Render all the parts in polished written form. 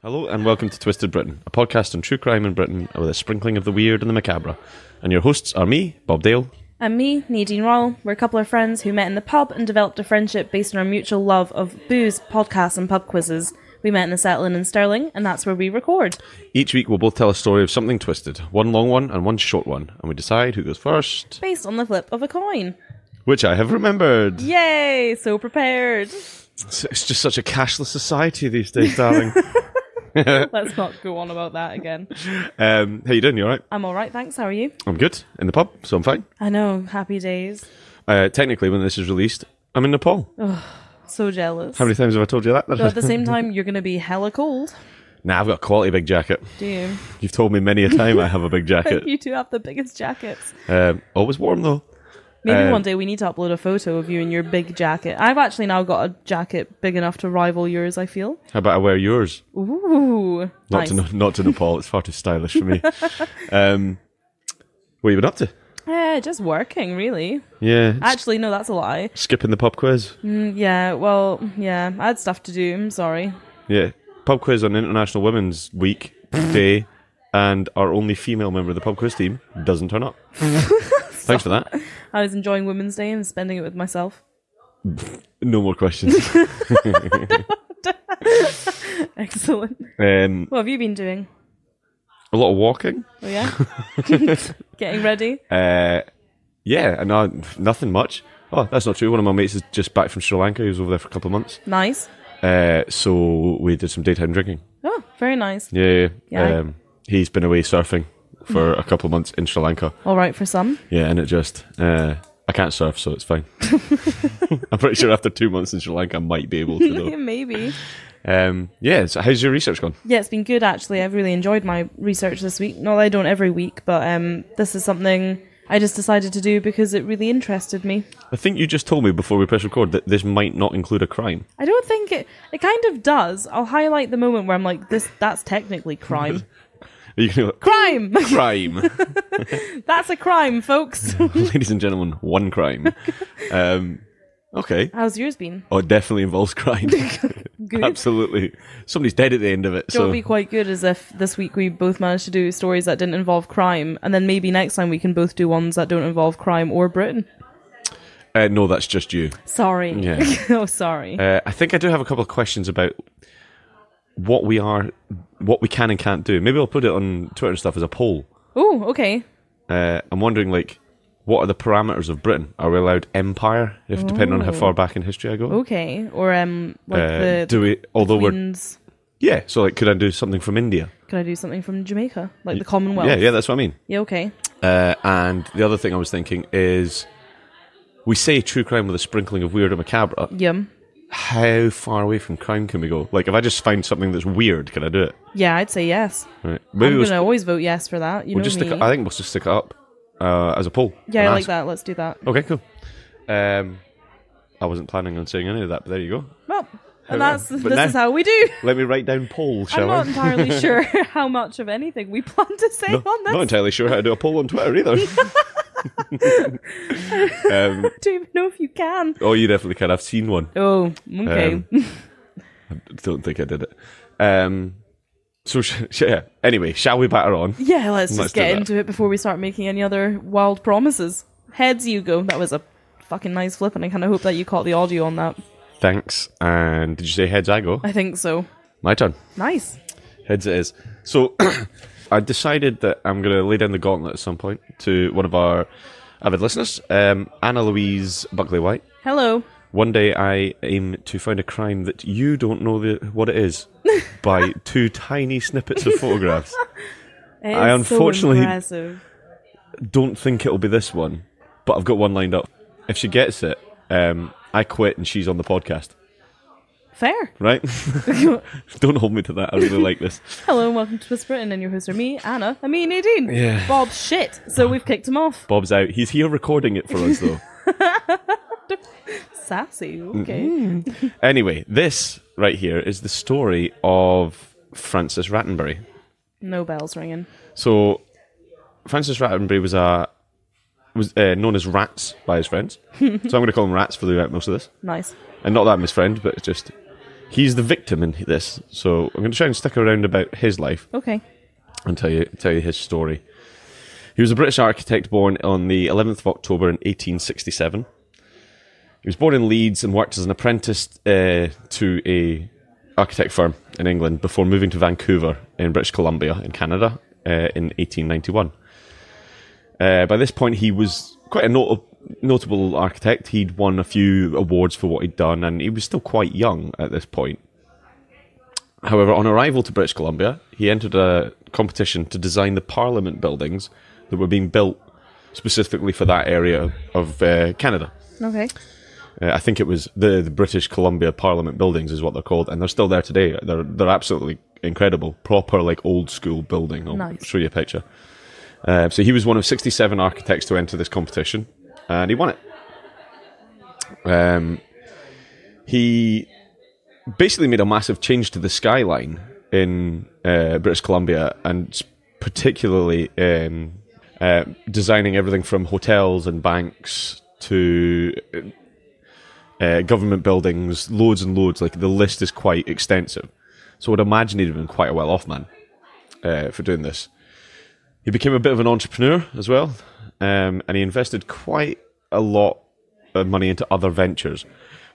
Hello and welcome to Twisted Britain, a podcast on true crime in Britain with a sprinkling of the weird and the macabre. And your hosts are me, Bob Dale. And me, Nadine Roll. We're a couple of friends who met in the pub and developed a friendship based on our mutual love of booze, podcasts and pub quizzes. We met in the Settle Inn in Stirling, and that's where we record. Each week we'll both tell a story of something twisted, one long one and one short one, and we decide who goes first. Based on the flip of a coin. Which I have remembered. Yay! So prepared. It's just such a cashless society these days, darling. Let's not go on about that again. How you doing? You alright? I'm alright, thanks. How are you? I'm good. In the pub, so I'm fine. I know, happy days. Technically, when this is released, I'm in Nepal. So jealous. How many times have I told you that? But at the same time, you're going to be hella cold. Nah, I've got a quality big jacket. Do you? You've told me many a time I have a big jacket. You do have the biggest jackets. Always warm though. Maybe one day we need to upload a photo of you in your big jacket. I've actually now got a jacket big enough to rival yours, I feel. How about I wear yours? Ooh. Not to Nepal. It's far too stylish for me. What have you been up to? Just working, really. Yeah. Actually, no, that's a lie. Skipping the pub quiz. Yeah, I had stuff to do. I'm sorry. Yeah. Pub quiz on International Women's Week Day, and our only female member of the pub quiz team doesn't turn up. Thanks for that. I was enjoying Women's Day and spending it with myself. No more questions. Excellent. What have you been doing? A lot of walking. Oh, yeah? Getting ready? Yeah, no, nothing much. Oh, that's not true. One of my mates is just back from Sri Lanka. He was over there for a couple of months. Nice. So we did some daytime drinking. Oh, very nice. Yeah. Yeah. He's been away surfing for a couple of months in Sri Lanka. All right for some. Yeah, and it just... I can't surf, so it's fine. I'm pretty sure after 2 months in Sri Lanka, I might be able to, though. Maybe. Yeah, so how's your research gone? Yeah, it's been good, actually. I've really enjoyed my research this week. Not that I don't every week, but this is something I just decided to do because it really interested me. I think you just told me before we press record that this might not include a crime. I don't think it kind of does. I'll highlight the moment where I'm like, that's technically crime. Are you gonna go, Crime! Crime! That's a crime, folks. Ladies and gentlemen, one crime. Okay. How's yours been? Oh, it definitely involves crime. Good. Absolutely. Somebody's dead at the end of it. What would be quite good is if this week we both managed to do stories that didn't involve crime, and then maybe next time we can both do ones that don't involve crime or Britain. No, that's just you. Sorry. Yeah. Oh, sorry. I think I do have a couple of questions about what we can and can't do. Maybe I'll put it on Twitter and stuff as a poll. Oh, okay. I'm wondering, what are the parameters of Britain? Are we allowed empire, if depending on how far back in history I go? Okay. Or, the Queen's... Yeah, so, could I do something from India? Could I do something from Jamaica? Like the Commonwealth? Yeah, that's what I mean. Yeah, okay. And the other thing I was thinking is, we say true crime with a sprinkling of weird and macabre. Yum. How far away from crime can we go? If I just find something that's weird, can I do it? Yeah, I'd say yes. Right. I'm going to always vote yes for that. You know me. I think we'll just stick it up as a poll. Yeah, I like that. Let's do that. Okay, cool. I wasn't planning on saying any of that, but there you go. Well, and this is how we do. Let me write down poll, shall I? I'm not entirely sure how much of anything we plan to say on this. Not entirely sure how to do a poll on Twitter either. I don't even know if you can. Oh, you definitely can. I've seen one. Oh, okay. I don't think I did it. So, yeah. Anyway, shall we batter on? Yeah, let's just get into it before we start making any other wild promises. Heads you go. That was a fucking nice flip, and I kind of hope that you caught the audio on that. Thanks. And did you say heads I go? I think so. My turn. Nice. Heads it is. So, I decided that I'm going to lay down the gauntlet at some point to one of our avid listeners, Anna Louise Buckley-White. Hello. One day I aim to find a crime that you don't know what it is by 2 tiny snippets of photographs. I unfortunately don't think it'll be this one, but I've got one lined up. If she gets it, I quit and she's on the podcast. Fair. Right? Don't hold me to that. I really like this. Hello and welcome to Twisted Britain, and your hosts are me, Anna, and me, Nadine. Yeah. Bob, shit. So we've kicked him off. Bob's out. He's here recording it for us, though. Sassy. Okay. Anyway, this right here is the story of Francis Rattenbury. No bells ringing. So, Francis Rattenbury was known as Rats by his friends. So I'm going to call him Rats for throughout most of this. Nice. And not that I'm his friend, but just He's the victim in this, so I'm going to try and stick around about his life. Okay. And tell you his story. He was a British architect born on the 11th of October in 1867. He was born in Leeds and worked as an apprentice to a architect firm in England before moving to Vancouver in British Columbia in Canada in 1891. By this point, he was quite a notable architect. He'd won a few awards for what he'd done, and he was still quite young at this point. However, on arrival to British Columbia, he entered a competition to design the Parliament buildings that were being built specifically for that area of Canada. Okay. I think it was the British Columbia Parliament buildings is what they're called, and they're still there today. They're absolutely incredible. Proper, like, old school building. I'll show you a picture. So he was one of 67 architects to enter this competition, and he won it. He basically made a massive change to the skyline in British Columbia, and particularly designing everything from hotels and banks to government buildings, loads and loads. Like, the list is quite extensive. So I'd imagine he'd have been quite a well-off man for doing this. He became a bit of an entrepreneur as well, and he invested quite a lot of money into other ventures.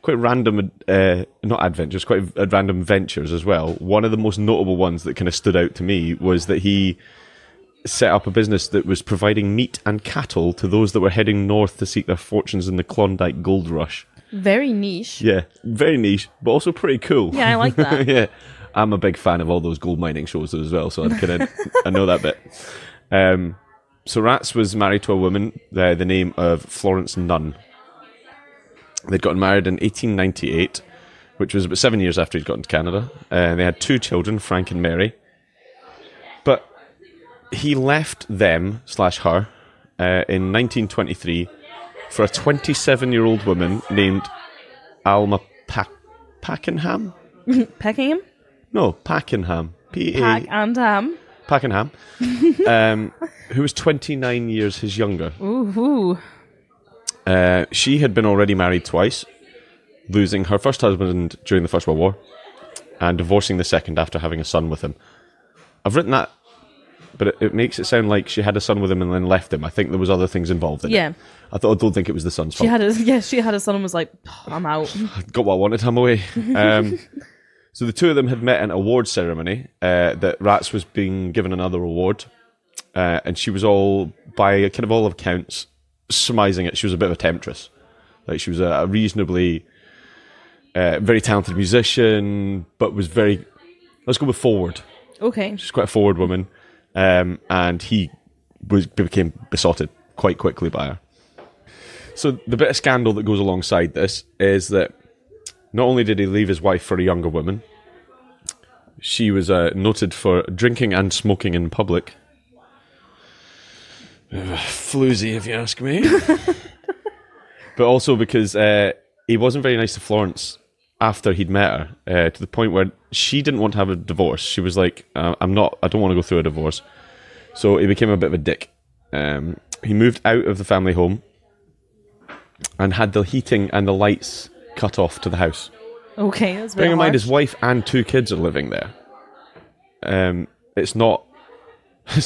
Quite random, not adventures, quite random ventures as well. One of the most notable ones that kind of stood out to me was that he set up a business that was providing meat and cattle to those that were heading north to seek their fortunes in the Klondike Gold Rush. Very niche. Yeah, very niche, but also pretty cool. Yeah, I like that. Yeah, I'm a big fan of all those gold mining shows as well, so I know that bit. So Ratz was married to a woman, the name of Florence Nunn. They'd gotten married in 1898, which was about 7 years after he'd gotten to Canada. They had 2 children, Frank and Mary. But he left them/her in 1923 for a 27-year-old woman named Alma Pakenham? Peckingham? No, Pakenham. Pack and ham. Pakenham, who was 29 years his younger. Ooh. She had been already married twice, losing her first husband during the First World War and divorcing the second after having a son with him. I've written that, but it makes it sound like she had a son with him and then left him. I think there was other things involved in it. I don't think it was the son's fault. She had a son and was like, I'm out. Got what I wanted, I'm away. So the two of them had met at an award ceremony that Ratz was being given another award, and she was all, by kind of all accounts, surmising it, she was a bit of a temptress. Like, she was a reasonably very talented musician, but was very, let's go with forward. Okay. She's quite a forward woman, and he became besotted quite quickly by her. So the bit of scandal that goes alongside this is that not only did he leave his wife for a younger woman, she was noted for drinking and smoking in public. Floozy, if you ask me. But also because he wasn't very nice to Florence after he'd met her, to the point where she didn't want to have a divorce. She was like, I don't want to go through a divorce. So he became a bit of a dick. He moved out of the family home and had the heating and the lights cut off to the house. Okay, that's very Bearing in mind harsh. his wife and 2 kids are living there. It's not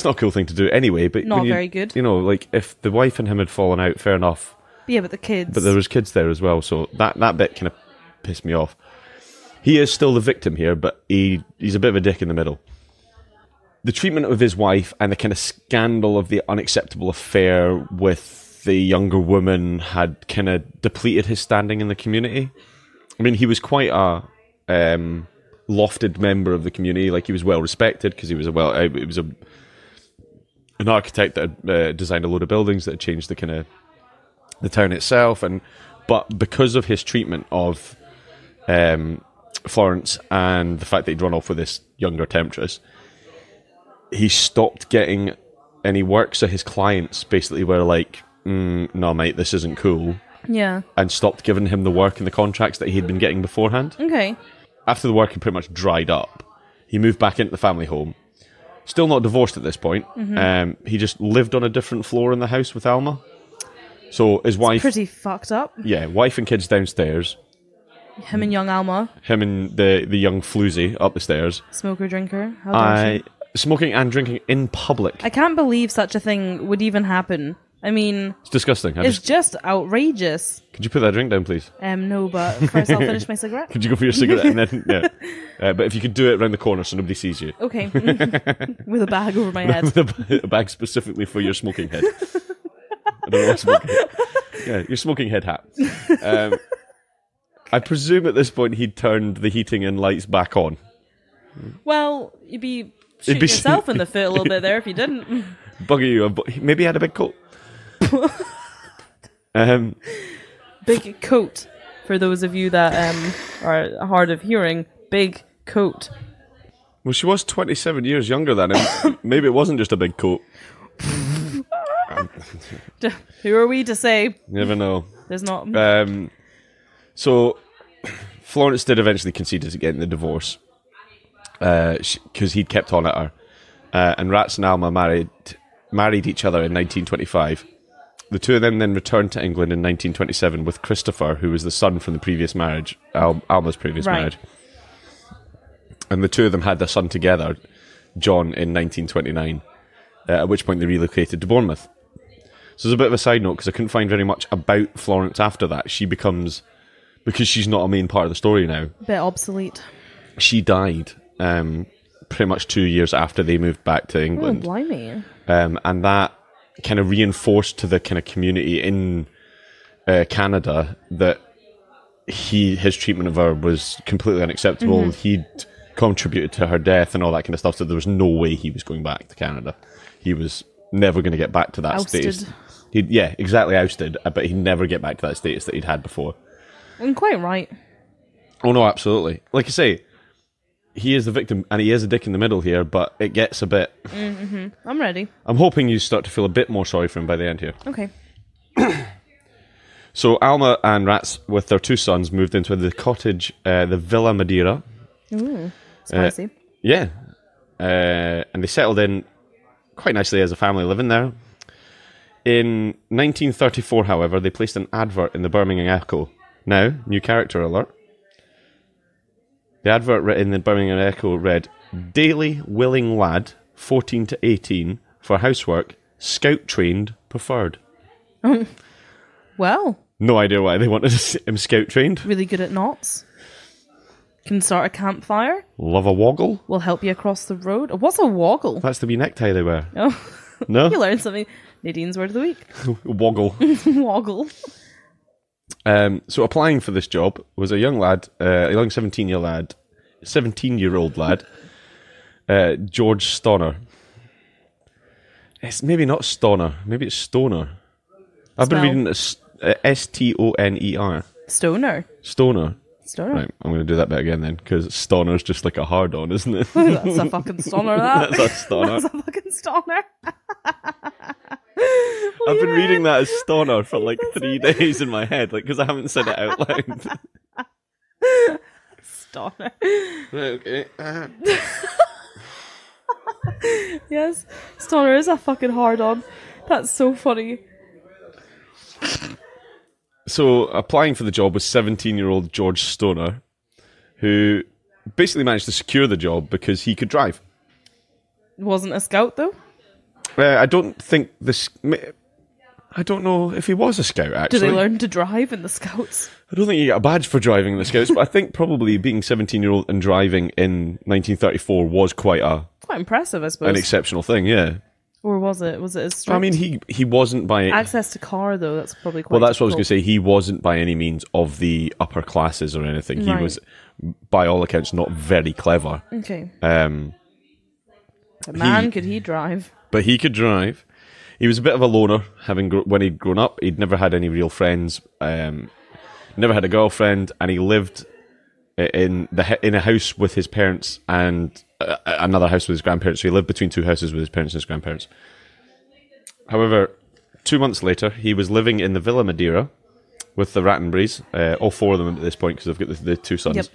a cool thing to do anyway, but Not very good. You know, like, if the wife and him had fallen out, fair enough. Yeah, but the kids. But there was kids there as well, so that bit kind of pissed me off. He is still the victim here, but he's a bit of a dick in the middle. The treatment of his wife and the kind of scandal of the unacceptable affair with the younger woman had kind of depleted his standing in the community. I mean, he was quite a lofted member of the community. Like, he was well respected because he was an architect that had designed a load of buildings that had changed the kind of the town itself. But because of his treatment of Florence and the fact that he'd run off with this younger temptress, he stopped getting any work. So his clients basically were like, no, mate, this isn't cool. Yeah. And stopped giving him the work and the contracts that he'd been getting beforehand. Okay. After the work had pretty much dried up, he moved back into the family home. Still not divorced at this point. Mm-hmm. He just lived on a different floor in the house with Alma. So his wife... Pretty fucked up. Yeah, wife and kids downstairs. Him and young Alma. Him and the young floozy up the stairs. Smoker, drinker. How dare she? Smoking and drinking in public. I can't believe such a thing would even happen. I mean... It's disgusting. It's just outrageous. Could you put that drink down, please? No, but first I'll finish my cigarette. Could you go for your cigarette and then... Yeah. But if you could do it around the corner so nobody sees you. Okay. With a bag over my head. With a bag specifically for your smoking head. I don't know what smoking head. Yeah, your smoking head hat. I presume at this point he'd turned the heating and lights back on. Well, you'd be shooting yourself in the foot a little bit there if you didn't. Bugger you. Maybe he had a big coat. Big coat. For those of you that are hard of hearing, big coat. Well, she was 27 years younger than him. Maybe it wasn't just a big coat. Who are we to say? You never know. There's not... So, Florence did eventually concede to getting the divorce because he'd kept on at her. And Rats and Alma married each other in 1925. The two of them then returned to England in 1927 with Christopher, who was the son from the previous marriage, Alma's previous marriage. And the two of them had their son together, John, in 1929, at which point they relocated to Bournemouth. So there's a bit of a side note, because I couldn't find very much about Florence after that. She becomes, because she's not a main part of the story now. A bit obsolete. She died pretty much 2 years after they moved back to England. Oh, blimey. And that kind of reinforced to the kind of community in Canada that his treatment of her was completely unacceptable. Mm-hmm. He'd contributed to her death and all that kind of stuff, so there was no way he was going back to Canada. He was never going to get back to that status. Yeah, exactly, ousted, but he'd never get back to that status that he'd had before. And quite right. Oh no, absolutely. Like I say, he is the victim, and he is a dick in the middle here, but it gets a bit... Mm-hmm. I'm ready. I'm hoping you start to feel a bit more sorry for him by the end here. Okay. So Alma and Rats, with their two sons, moved into the cottage, the Villa Madeira. Ooh, spicy. Yeah. And they settled in quite nicely as a family living there. In 1934, however, they placed an advert in the Birmingham Echo. Now, new character alert. The advert in the Birmingham Echo read, "Daily willing lad, 14 to 18, for housework, scout trained, preferred." Well. No idea why they wanted him scout trained. Really good at knots. Can start a campfire. Love a woggle. Will help you across the road. What's a woggle? That's the wee necktie they wear. Oh. No? You learned something. Nadine's word of the week. Woggle. Woggle. So applying for this job was a young lad, a young 17-year-old lad, George Stoner. It's maybe not Stoner, maybe it's Stoner. I've been reading it S-T-O-N-E-R. Stoner. Stoner. Stoner. Right, I'm going to do that bit again then, because Stoner's just like a hard-on, isn't it? That's a fucking stoner, that. That's a stoner. That's a fucking stoner. I've been reading that as Stoner for like 3 days in my head, like, because I haven't said it out loud. Stoner. Okay. Yes, Stoner is a fucking hard-on. That's so funny. So, applying for the job was 17-year-old George Stoner, who basically managed to secure the job because he could drive. Wasn't a scout, though? I don't think this... I don't know if he was a scout, actually. Did they learn to drive in the scouts? I don't think he got a badge for driving in the scouts, but I think probably being 17-year-old and driving in 1934 was quite impressive, I suppose. An exceptional thing, yeah. Or was it? Was it as strict? I mean, he wasn't by... Access to car, though, that's probably quite Well, that's difficult. what I was going to say. He wasn't by any means of the upper classes or anything. He was, by all accounts, not very clever. Okay. But could he drive? But he could drive. He was a bit of a loner, when he'd grown up. He'd never had any real friends, never had a girlfriend, and he lived in a house with his parents and another house with his grandparents. So he lived between two houses with his parents and his grandparents. However, 2 months later, he was living in the Villa Madeira with the Rattenburys, all four of them at this point, because they've got the two sons. Yep.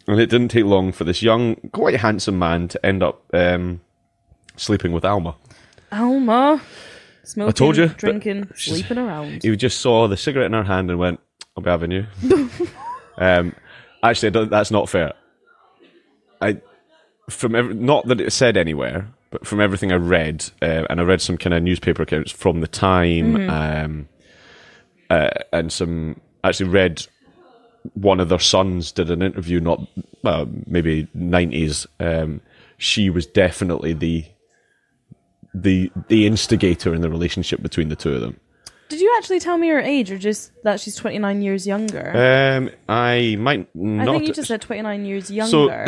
And it didn't take long for this young, quite handsome man to end up sleeping with Alma. Alma. Smoking, I told you, drinking, sleeping around. He just saw the cigarette in her hand and went, I'll be having you. Actually, that's not fair. Not that it said anywhere, but from everything I read, and I read some kind of newspaper accounts from the time, and some actually read one of their sons did an interview, maybe 90s. She was definitely the instigator in the relationship between the two of them. Did you actually tell me her age, or just that she's 29 years younger? I might not. I think you just said 29 years younger.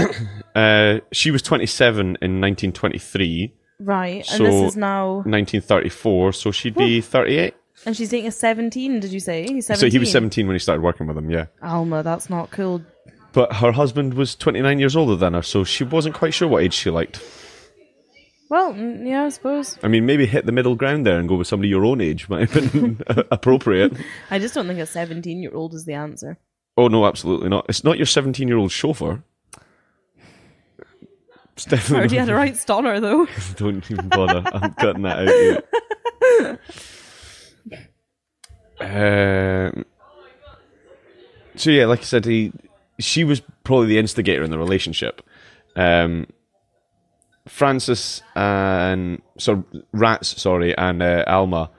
So, she was 27 in 1923. Right, so and this is now 1934, so she'd be 38. And she's dating a 17, did you say? He's 17? So he was 17 when he started working with him, yeah. Alma, that's not cool. But her husband was 29 years older than her, so she wasn't quite sure what age she liked. Well, yeah, I suppose. I mean, maybe hit the middle ground there and go with somebody your own age might have been appropriate. I just don't think a 17-year-old is the answer. Oh, no, absolutely not. It's not your 17-year-old chauffeur. It's definitely I already had a right stunner, though. Don't even bother. I'm cutting that out yet. So, yeah, like I said, she was probably the instigator in the relationship. Francis and Alma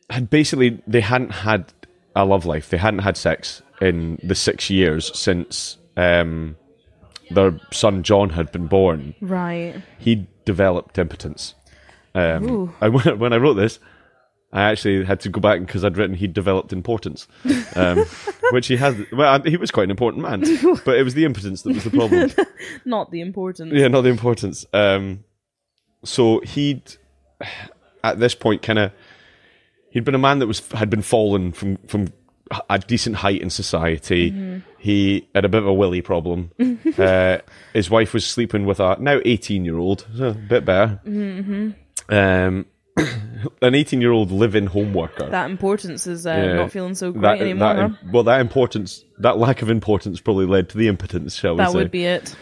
they hadn't had a love life. They hadn't had sex in the 6 years since their son John had been born. Right. He developed impotence. When I wrote this, I actually had to go back because I'd written he'd developed importance, which he has. Well, he was quite an important man, but it was the impotence that was the problem. Not the importance. Yeah, not the importance. So at this point, he'd been a man that had been fallen from a decent height in society. Mm-hmm. He had a bit of a willy problem. His wife was sleeping with a now 18-year-old, a bit better. Mm-hmm. An 18-year-old live-in home worker. That importance is not feeling so great anymore. That lack of importance probably led to the impotence, shall we say. That would be it.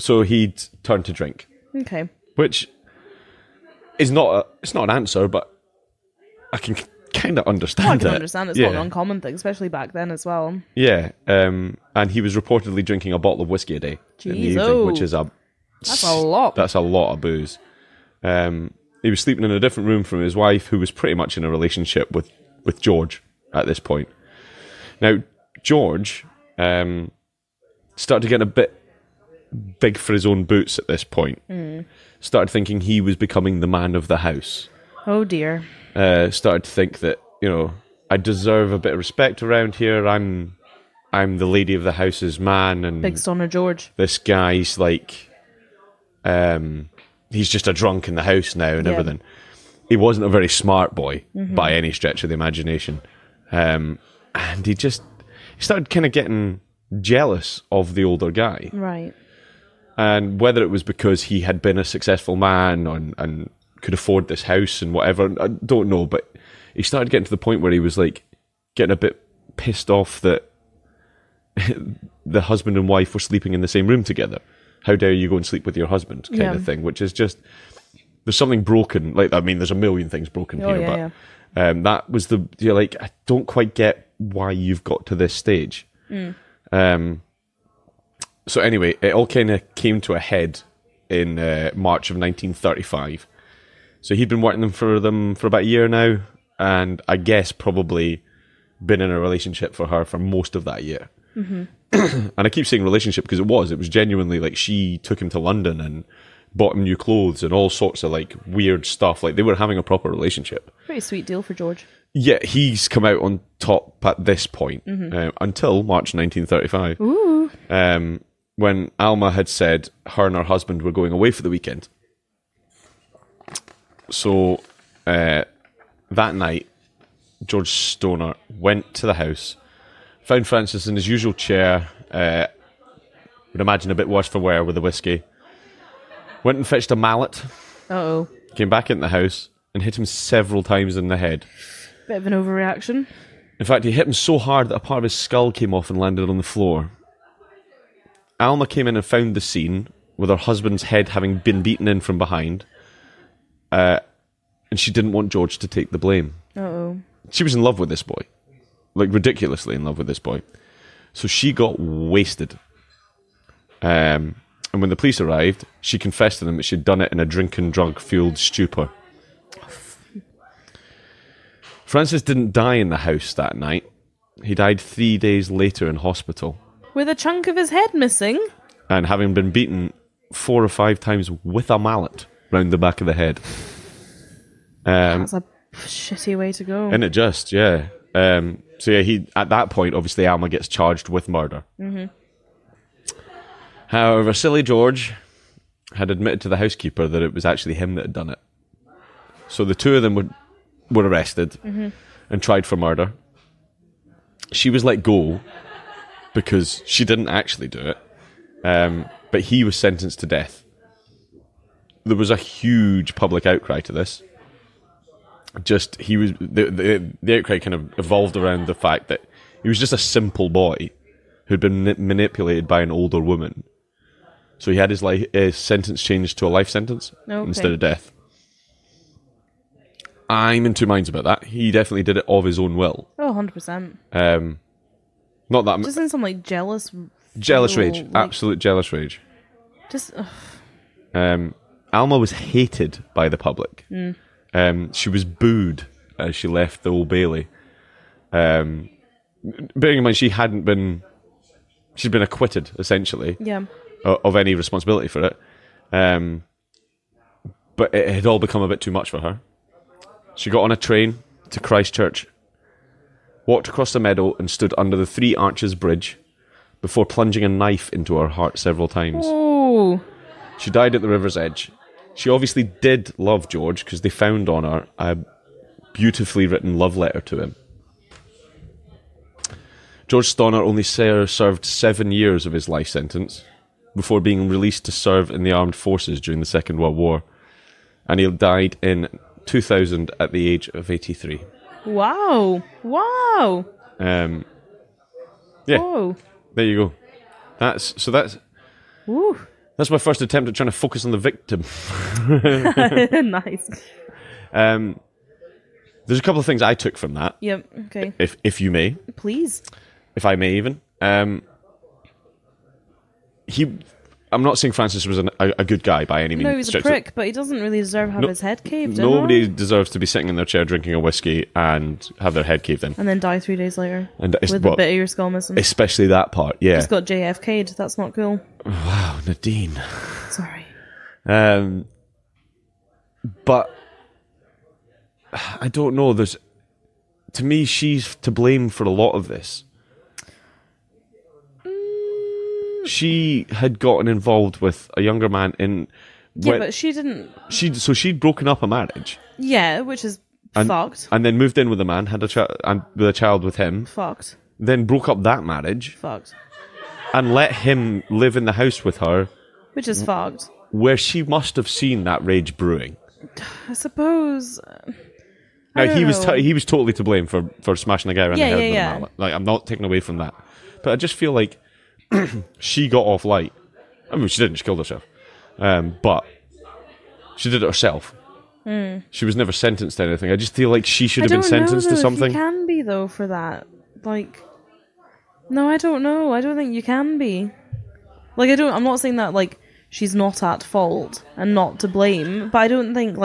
So he'd turned to drink. Okay. Which is it's not an answer, but I can kind of understand it. I can understand it's not an uncommon thing, especially back then as well. Yeah. And he was reportedly drinking a bottle of whiskey a day in the evening, which is that's a lot. That's a lot of booze. He was sleeping in a different room from his wife, who was pretty much in a relationship with George at this point. Now, George started to get a bit big for his own boots at this point. Started thinking he was becoming the man of the house. Oh, dear. Started to think that, I deserve a bit of respect around here. I'm the lady of the house's man. And big stoner George. This guy's like... he's just a drunk in the house now and everything. He wasn't a very smart boy by any stretch of the imagination. And he started kind of getting jealous of the older guy. Right. And whether it was because he had been a successful man and could afford this house and whatever, I don't know, but he started getting to the point where he was like getting a bit pissed off that the husband and wife were sleeping in the same room together. How dare you go and sleep with your husband kind of thing, which is just, there's something broken. There's a million things broken here, but that was you're like, I don't quite get why you've got to this stage. So anyway, it all kind of came to a head in March of 1935. So he'd been working for about a year now, and I guess probably been in a relationship for her for most of that year. Mm-hmm. And I keep saying relationship because it was genuinely like she took him to London and bought him new clothes and all sorts of like weird stuff. Like they were having a proper relationship. Pretty sweet deal for George. Yeah, he's come out on top at this point until March 1935. Ooh. When Alma had said her and her husband were going away for the weekend. So that night, George Stoner went to the house, found Francis in his usual chair, would imagine a bit worse for wear with the whiskey, went and fetched a mallet, came back into the house and hit him several times in the head. Bit of an overreaction. In fact, he hit him so hard that a part of his skull came off and landed on the floor. Alma came in and found the scene with her husband's head having been beaten in from behind, and she didn't want George to take the blame. Uh-oh. She was in love with this boy. like ridiculously in love with this boy. So she got wasted. And when the police arrived, she confessed to them that she'd done it in a drink and drug-fueled stupor. Francis didn't die in the house that night. He died 3 days later in hospital. With a chunk of his head missing? And having been beaten 4 or 5 times with a mallet round the back of the head. That's a shitty way to go. Isn't it just, yeah. So yeah, he at that point, obviously Alma gets charged with murder. Mm-hmm. However, silly George had admitted to the housekeeper that it was actually him that had done it. So the two of them were arrested and tried for murder. She was let go because she didn't actually do it. But he was sentenced to death. There was a huge public outcry to this. The outcry kind of evolved around the fact that he was just a simple boy who'd been manipulated by an older woman. So he had his sentence changed to a life sentence instead of death. I'm in two minds about that. He definitely did it of his own will. Oh, 100%. Not that... Just in some, like, jealous rage. Like, absolute jealous rage. Just... Alma was hated by the public. She was booed as she left the Old Bailey. Bearing in mind, she'd been acquitted, essentially. Yeah. Of any responsibility for it. But it had all become a bit too much for her. She got on a train to Christchurch, walked across the meadow and stood under the Three Arches Bridge before plunging a knife into her heart several times. Oh. She died at the river's edge. She obviously did love George because they found on her a beautifully written love letter to him. George Stonner only served 7 years of his life sentence before being released to serve in the armed forces during the Second World War. And he died in 2000 at the age of 83. Wow. Yeah. Whoa. There you go. That's Woo. That's my first attempt at trying to focus on the victim. Nice. There's a couple of things I took from that. Yep. Okay. If you may. Please. If I may even. I'm not saying Francis was a good guy by any means. No, he's a prick, but he doesn't really deserve to have his head caved in. Nobody deserves to be sitting in their chair drinking a whiskey and have their head caved in. And then die 3 days later. With a bit of your skull missing. Especially that part, yeah. Just got JFK'd. That's not cool. Wow, Nadine. Sorry. But I don't know. To me, she's to blame for a lot of this. She had gotten involved with a younger man but she didn't... She'd broken up a marriage. Yeah, which is fucked. And then moved in with a man, had a child with him. Fucked. Then broke up that marriage. Fucked. And let him live in the house with her. Which is fucked. Where she must have seen that rage brewing. I suppose... Now, he was totally to blame for smashing the guy around the head with a yeah. mallet. Like, I'm not taking away from that. But I just feel like she got off light. I mean, she didn't. She killed herself. But she did it herself. She was never sentenced to anything. I just feel like she should have been sentenced to something. You can be, though, for that. Like, no, I don't know. I don't think you can be. Like, I'm not saying that, like, she's not at fault and not to blame, but I don't think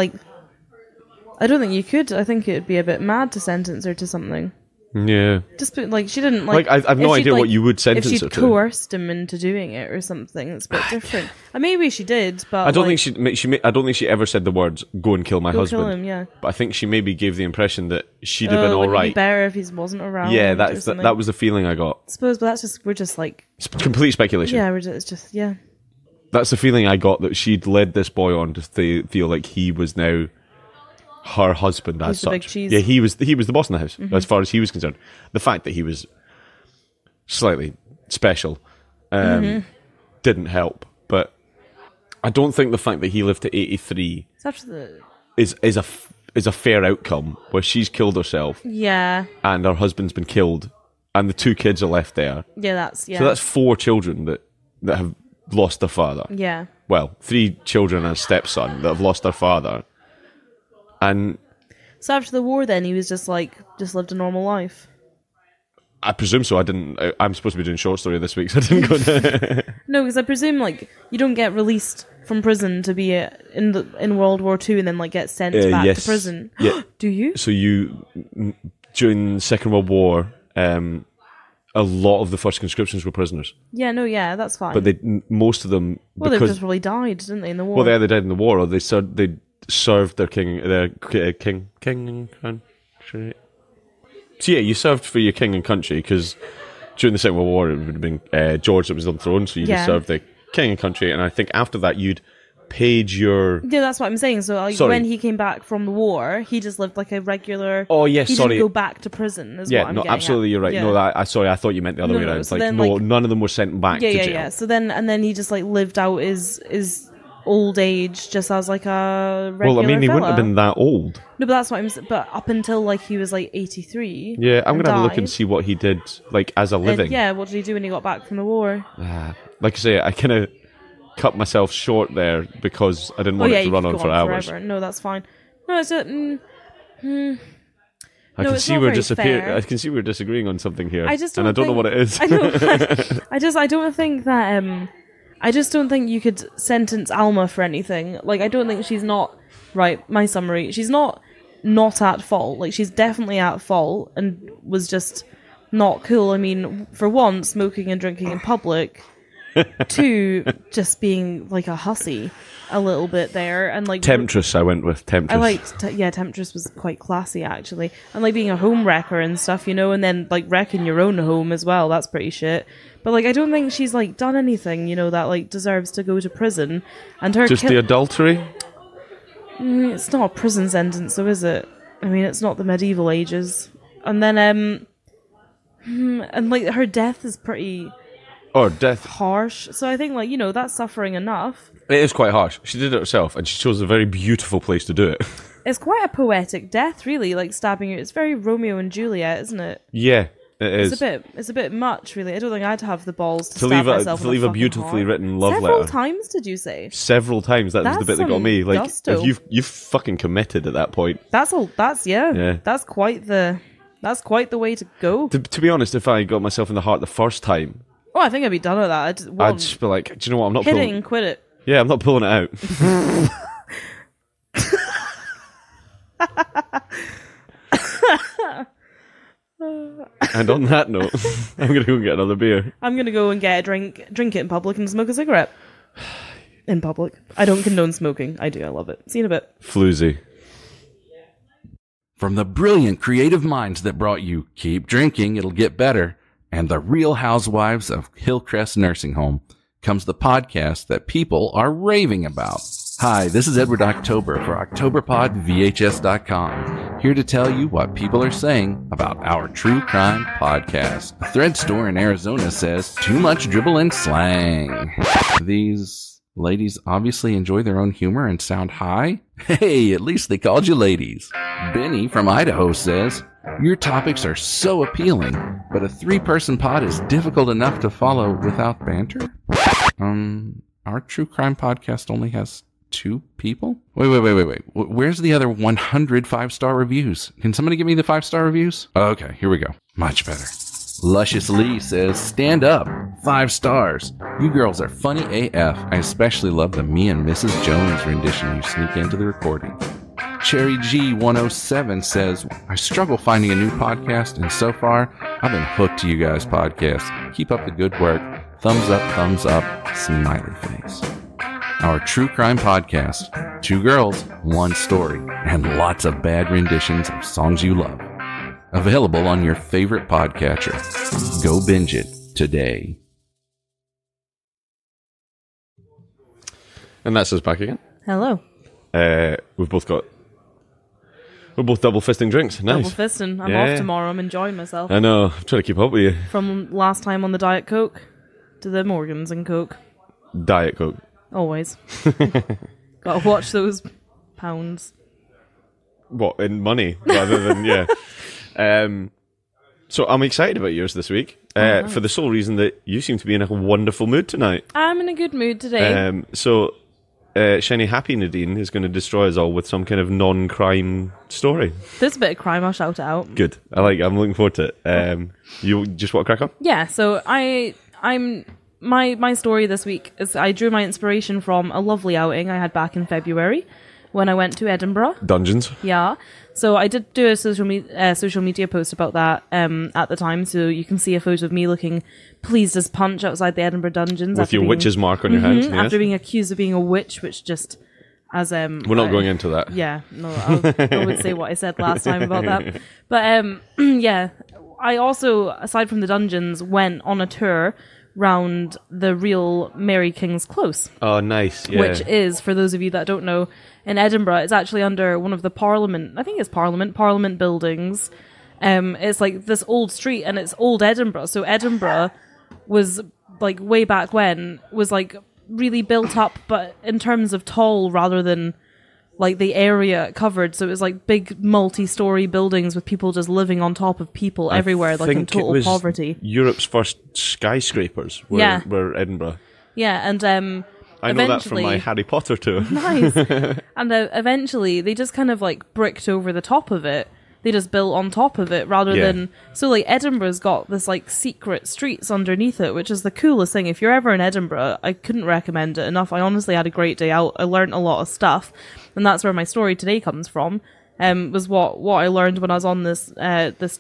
you could. I think it would be a bit mad to sentence her to something. Yeah. Just like she didn't like. I've no idea what you would sentence her to. If she'd coerced him into doing it or something, it's a bit different. Maybe she did, but I don't think she. I don't think she ever said the words "go and kill my husband." Kill him, yeah. But I think she maybe gave the impression that she'd have been all right. It'd be better if he wasn't around. Yeah, that was the feeling I got. I suppose, but we're just like it's complete speculation. Yeah, it's just yeah. That's the feeling I got, that she'd led this boy on to feel like he was now her husband as such. The big cheese. Yeah, he was the boss in the house, as far as he was concerned. The fact that he was slightly special didn't help, but I don't think the fact that he lived to 83 is a fair outcome, where she's killed herself. Yeah. And her husband's been killed, and the 2 kids are left there. Yeah, So that's 4 children that have lost their father. Yeah. Well, 3 children and a stepson that have lost their father. And so after the war, then he was just lived a normal life. I presume so. I'm supposed to be doing short story this week, so I didn't go to... No, because I presume, like, you don't get released from prison to be in World War II and then, like, get sent back to prison. Yeah. Do you? So during the Second World War, a lot of the first conscriptions were prisoners. Yeah, no, yeah, that's fine. But most of them... Well, they just probably died, didn't they, in the war? Well, they either died in the war, or they served their king and country. So yeah, you served for your king and country, because during the Second World War, it would have been George that was on the throne, so you just served the king and country, and I think after that, you'd paid your... Yeah, that's what I'm saying. So when he came back from the war, he just lived like a regular... Oh, yes, he didn't go back to prison, is what I'm getting absolutely, at. you're right. Yeah. No, I thought you meant the other way around. So none of them were sent back to jail. Yeah. So then he just, like, lived out his old age just as, like, a regular Well, I mean, he fella. wouldn't have been that old. No, but that's what I'm saying. But up until, like, he was, like, 83. Yeah, I'm going to have a look and died. see what he did, like, as a living. What did he do when he got back from the war? Like I say, I kind of cut myself short there because I didn't want it to run on for hours. Forever. No, that's fine. No, it's a... I can see we're disagreeing on something here, I just don't and I don't know what it is. I don't think that... I just don't think you could sentence Alma for anything. Like, I don't think she's not... Right, my summary. She's not at fault. Like, she's definitely at fault and was just not cool. I mean, for one, smoking and drinking in public. Two, just being, like, a hussy a little bit there. And, like... Temptress, I went with. Temptress. I liked... Temptress was quite classy, actually. And, like, being a home wrecker and stuff, you know, and then, like, wrecking your own home as well. That's pretty shit. But, like, I don't think she's, like, done anything, you know, that, like, deserves to go to prison. And her... Just the adultery? It's not a prison sentence, though, is it? I mean, it's not the medieval ages. And then, and, like, her death is pretty... Or death. Harsh. So I think, like, you know, that's suffering enough. It is quite harsh. She did it herself, and she chose a very beautiful place to do it. It's quite a poetic death, really, like stabbing you. It's very Romeo and Juliet, isn't it? Yeah, it is. It's a bit much, really. I don't think I'd have the balls to stab myself to leave a beautifully heart. written love Several letter. times, did you say? Several times. That was the bit that got me. Like, gusto. if you've fucking committed at that point. That's quite the way to go. To be honest, if I got myself in the heart the first time, Oh, I think I'd be done with that. I'd just be like, do you know what? I'm not hit pulling it and quit it. Yeah, I'm not pulling it out. And on that note, I'm going to go and get another beer. I'm going to go and get a drink it in public and smoke a cigarette. In public. I don't condone smoking. I do. I love it. See you in a bit. Floozy. From the brilliant creative minds that brought you Keep Drinking, It'll Get Better, and the Real Housewives of Hillcrest Nursing Home, comes the podcast that people are raving about. Hi, this is Edward October for OctoberPodVHS.com, here to tell you what people are saying about our true crime podcast. A thread store in Arizona says, too much dribble and slang. These ladies obviously enjoy their own humor and sound high. Hey, at least they called you ladies. Benny from Idaho says, your topics are so appealing, but a 3-person pod is difficult enough to follow without banter? Our true crime podcast only has 2 people? Wait. Where's the other 100 5-star reviews? Can somebody give me the 5-star reviews? Okay, here we go. Much better. Luscious Lee says, stand up. 5 stars. You girls are funny AF. I especially love the me and Mrs. Jones rendition you sneak into the recording. Cherry G107 says, I struggle finding a new podcast, and so far, I've been hooked to you guys' podcasts. Keep up the good work. Thumbs up, smiley face. Our true crime podcast, 2 girls, 1 story, and lots of bad renditions of songs you love. Available on your favorite podcatcher. Go binge it today. And that's us back again. Hello. We're both double fisting drinks. Nice. Double fisting. I'm off tomorrow. I'm enjoying myself. I know. I'm trying to keep up with you. From last time on the Diet Coke to the Morgans and Coke. Diet Coke. Always. Gotta watch those pounds. What, in money rather than, yeah. So I'm excited about yours this week for the sole reason that you seem to be in a wonderful mood tonight. I'm in a good mood today. So Shiny Happy Nadine is going to destroy us all with some kind of non-crime story. There's a bit of crime, I'll shout it out. Good. I'm looking forward to it. You just want to crack on? Yeah, so my story this week is I drew my inspiration from a lovely outing I had back in February when I went to Edinburgh. Dungeons. Yeah. So I did do a social media post about that at the time, so you can see a photo of me looking pleased as punch outside the Edinburgh Dungeons. With your witch's mark on your hand. Yes. After being accused of being a witch, which just... We're not going into that. Yeah, no, I would say what I said last time about that. But yeah, I also, aside from the dungeons, went on a tour round the real Mary King's Close. Oh, nice, yeah. Which is, for those of you that don't know, in Edinburgh, it's actually under one of the Parliament buildings. It's like this old street, and it's old Edinburgh. So Edinburgh was, like, way back when, was like really built up, but in terms of tall rather than like the area it covered. So it was like big multi-story buildings with people just living on top of people everywhere, like in total poverty. Europe's first skyscrapers were Edinburgh. Yeah, and I know that from my Harry Potter tour. Nice. And eventually they just kind of like bricked over the top of it. They just built on top of it rather than... So, like, Edinburgh's got this, like, secret streets underneath it, which is the coolest thing. If you're ever in Edinburgh, I couldn't recommend it enough. I honestly had a great day out. I learned a lot of stuff. And that's where my story today comes from. Was what I learned when I was on this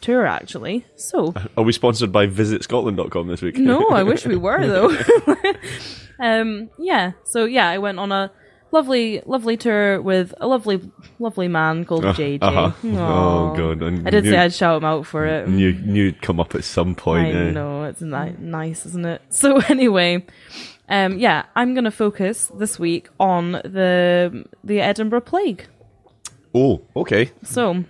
tour, actually. So... Are we sponsored by VisitScotland.com this week? No, I wish we were, though. Yeah. So, yeah, I went on a... Lovely tour with a lovely man called JJ. Oh, God. I did say I'd shout him out for it. Knew you'd come up at some point. I know, it's nice, isn't it? So anyway, yeah, I'm going to focus this week on the Edinburgh Plague. Oh, okay. So...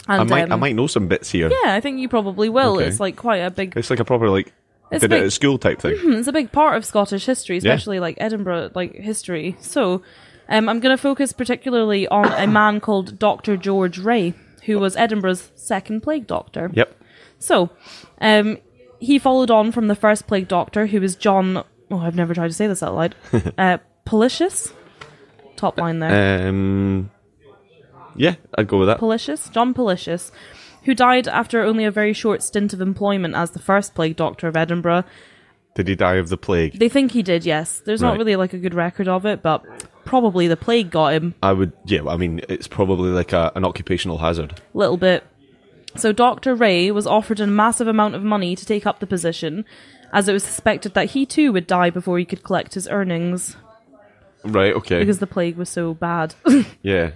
And, I might know some bits here. Yeah, I think you probably will. Okay. It's like quite a big... It's like a proper, like... Did it at school type thing. It's a big part of Scottish history, especially like Edinburgh like history. So I'm going to focus particularly on a man called Dr. George Ray, who was Edinburgh's second plague doctor. Yep. So he followed on from the first plague doctor, who was John... Oh, I've never tried to say this out loud. Policius? Top line there. Yeah, I'd go with that. John Policius, who died after only a very short stint of employment as the first plague doctor of Edinburgh. Did he die of the plague? They think he did, yes. There's not really like a good record of it, but probably the plague got him. I mean, it's probably like an occupational hazard. Little bit. So Dr. Ray was offered a massive amount of money to take up the position, as it was suspected that he too would die before he could collect his earnings. Right, okay. Because the plague was so bad. Yeah.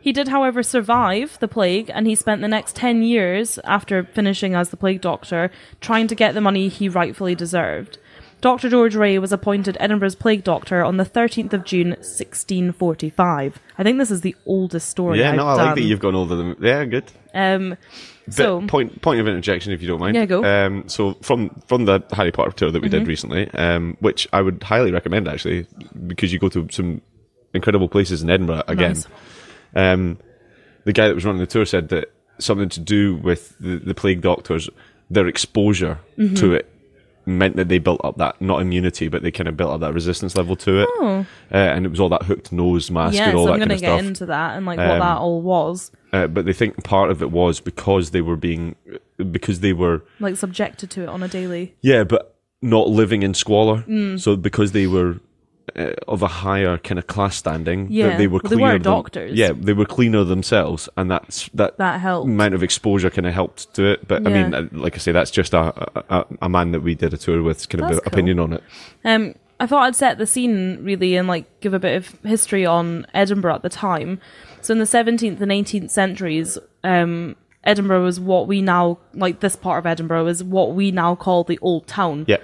He did, however, survive the plague, and he spent the next 10 years, after finishing as the plague doctor, trying to get the money he rightfully deserved. Dr. George Ray was appointed Edinburgh's plague doctor on the 13th of June, 1645. I think this is the oldest story I've done. I like that you've gone older than... Yeah, good. So point of interjection, if you don't mind. Yeah, go. So from the Harry Potter tour that we did recently, which I would highly recommend, actually, because you go to some incredible places in Edinburgh again. Nice. The guy that was running the tour said that something to do with the plague doctors, their exposure to it meant that they built up that, not immunity, but they kind of built up that resistance level to it. Oh. And it was all that hooked nose mask and all that kind of stuff. Yeah, so I'm going to get into that and like what that all was. But they think part of it was because they were like subjected to it on a daily. Yeah, but not living in squalor. So because they were of a higher kind of class standing, they were cleaner. They were doctors. Yeah, they were cleaner themselves, and that helped. Amount of exposure kind of helped to it. But I mean, like I say, that's just a man that we did a tour with, kind of opinion on it. I thought I'd set the scene really and like give a bit of history on Edinburgh at the time. So in the 17th and 18th centuries, Edinburgh was what we now, like this part of Edinburgh is what we now call the Old Town. Yeah.